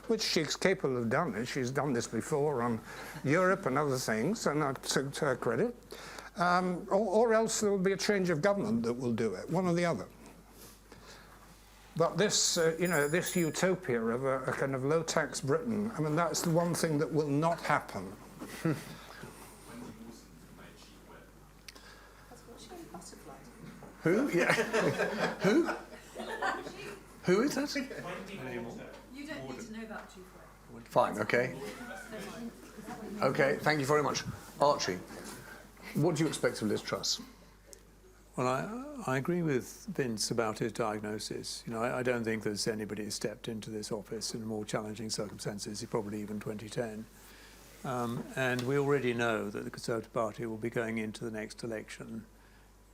which she's capable of doing. She's done this before on Europe and other things, and to her credit, or else there will be a change of government that will do it, one or the other. But this, this utopia of a kind of low-tax Britain, I mean, that's the one thing that will not happen. Who? Yeah. Who? Who is that? You don't need to know that too far. Fine, okay. Okay, thank you very much. Archie, what do you expect of Liz Truss? Well, I agree with Vince about his diagnosis. You know, I don't think there's anybody who stepped into this office in more challenging circumstances, probably even 2010. And we already know that the Conservative Party will be going into the next election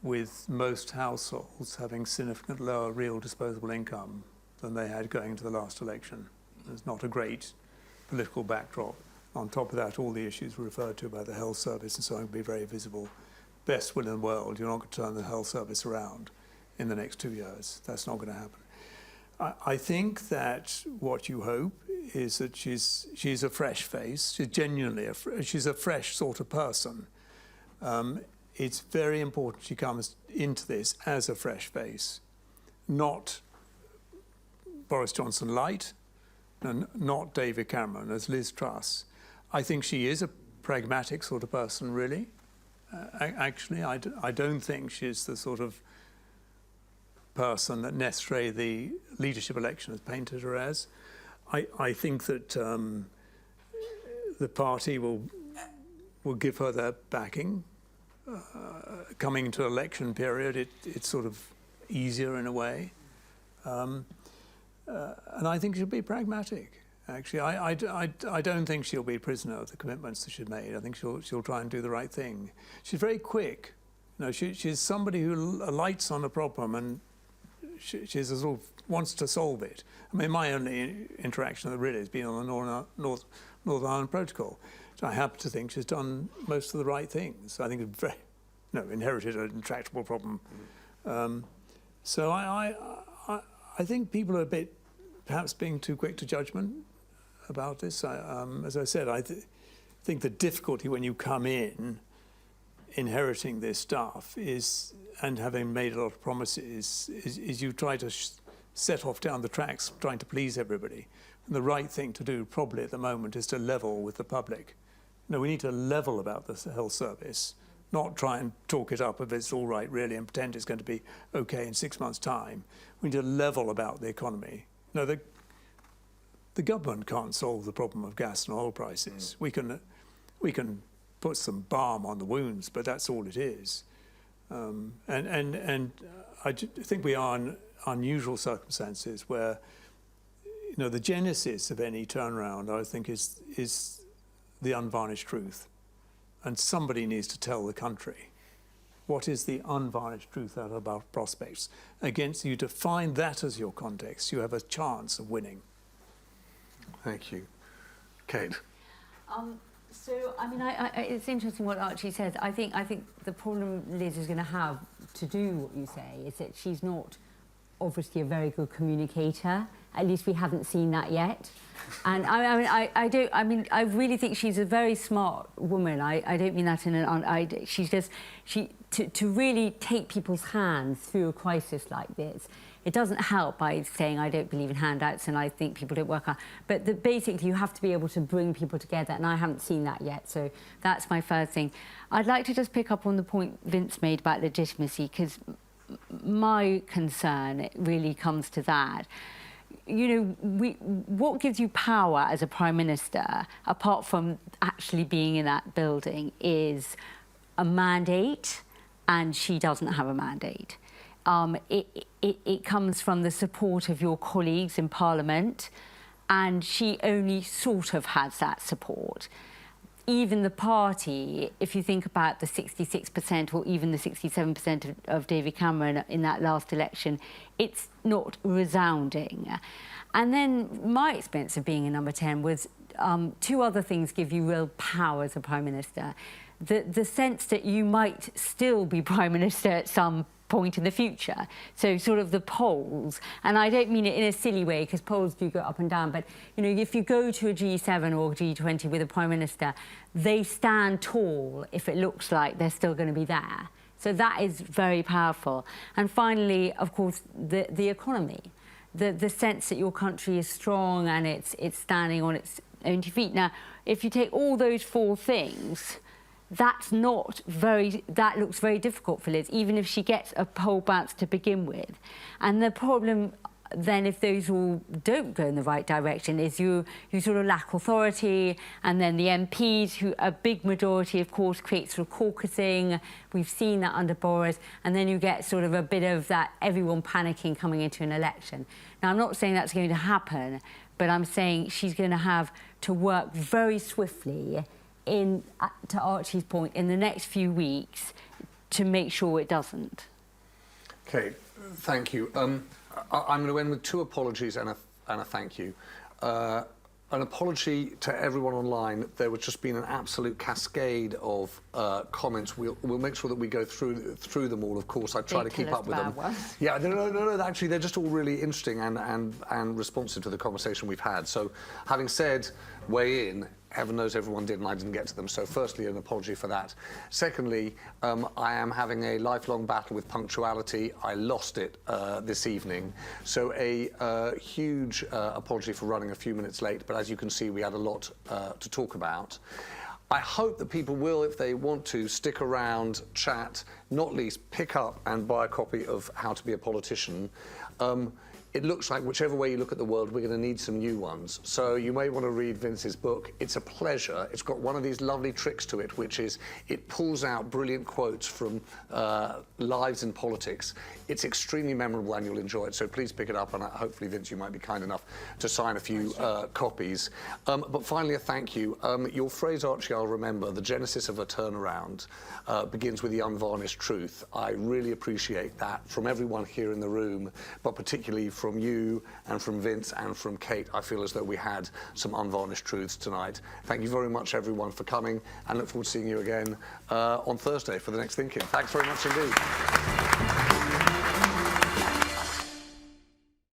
with most households having significantly lower real disposable income than they had going into the last election. There's not a great political backdrop. On top of that, all the issues referred to by the health service and so on will be very visible. Best will in the world, you're not going to turn the health service around in the next 2 years. That's not going to happen. I think that what you hope is that she's a fresh face. She's genuinely she's a fresh sort of person. It's very important she comes into this as a fresh face, not Boris Johnson light, and not David Cameron as Liz Truss. I think she is a pragmatic sort of person, really. Actually, I don't think she's the sort of person that necessarily the leadership election has painted her as. I think that the party will give her their backing. Coming into election period, it's sort of easier in a way. And I think she'll be pragmatic. Actually, I don't think she'll be a prisoner of the commitments that she's made. I think she'll try and do the right thing. She's very quick. You know, she's somebody who lights on a problem and she's a sort of wants to solve it. I mean, my only interaction with her really has been on the Northern Ireland Protocol. So I happen to think she's done most of the right things. I think it's very, inherited an intractable problem. So I think people are a bit perhaps being too quick to judgment about this. As I said, I think the difficulty when you come in, inheriting this stuff and having made a lot of promises, is you try to set off down the tracks trying to please everybody. And the right thing to do probably at the moment is to level with the public. No, we need to level about the health service, not try and talk it up if it's all right really and pretend it's going to be okay in 6 months' time. We need to level about the economy. No, the government can't solve the problem of gas and oil prices. We can put some balm on the wounds, but that's all it is. And I think we are in unusual circumstances where, the genesis of any turnaround, I think, is the unvarnished truth. And somebody needs to tell the country what is the unvarnished truth out of our prospects. Against you define that as your context, you have a chance of winning. Thank you. Kate. So, I mean, it's interesting what Archie says. I think the problem Liz is going to have to do what you say is that she's not obviously a very good communicator. At least we haven't seen that yet. And I really think she's a very smart woman. I don't mean that in an... To really take people's hands through a crisis like this, it doesn't help by saying I don't believe in handouts and I think people don't work out. But basically, you have to be able to bring people together, and I haven't seen that yet. So that's my first thing. I'd like to just pick up on the point Vince made about legitimacy, because my concern really comes to that. What gives you power as a Prime Minister, apart from actually being in that building, is a mandate, and she doesn't have a mandate. It comes from the support of your colleagues in Parliament, and she only sort of has that support. Even the party, if you think about the 66% or even the 67% of David Cameron in that last election, it's not resounding. And then my experience of being a number 10 was two other things give you real power as a Prime Minister. The sense that you might still be Prime Minister at some point in the future. So sort of the polls, and I don't mean it in a silly way because polls do go up and down, but if you go to a G7 or G20 with a Prime Minister, they stand tall if it looks like they're still going to be there. So that is very powerful. And finally, of course, the economy. The sense that your country is strong and it's standing on its own 2 feet. Now, if you take all those four things, that looks very difficult for Liz, even if she gets a poll bounce to begin with. And the problem then if those all don't go in the right direction, is you sort of lack authority, and then the MPs, who a big majority, of course, creates sort of caucusing. We've seen that under Boris, and then you get sort of a bit of that everyone panicking coming into an election. Now, I'm not saying that's going to happen, but I'm saying she's going to have to work very swiftly, to Archie's point, in the next few weeks to make sure it doesn't. Okay, thank you. I'm going to end with two apologies and a thank you. An apology to everyone online. There was just been an absolute cascade of comments. We'll make sure that we go through them all. Of course, I try to keep up with them. Yeah, no. Actually, they're just all really interesting and responsive to the conversation we've had. So, having said, weigh in. Heaven knows everyone did, and I didn't get to them. So, firstly, an apology for that. Secondly, I am having a lifelong battle with punctuality. I lost it this evening. So, a huge apology for running a few minutes late. But as you can see, we had a lot to talk about. I hope that people will, if they want to, stick around, chat, not least pick up and buy a copy of How to Be a Politician. It looks like whichever way you look at the world, we're going to need some new ones. So you may want to read Vince's book. It's a pleasure. It's got one of these lovely tricks to it, which is it pulls out brilliant quotes from lives in politics. It's extremely memorable and you'll enjoy it. So please pick it up, and hopefully, Vince, you might be kind enough to sign a few copies. But finally, a thank you. Your phrase, Archie, I'll remember, the genesis of a turnaround begins with the unvarnished truth. I really appreciate that from everyone here in the room, but particularly from you and from Vince and from Kate. I feel as though we had some unvarnished truths tonight. Thank you very much, everyone, for coming, and look forward to seeing you again on Thursday for the next Thinking. Thanks very much indeed.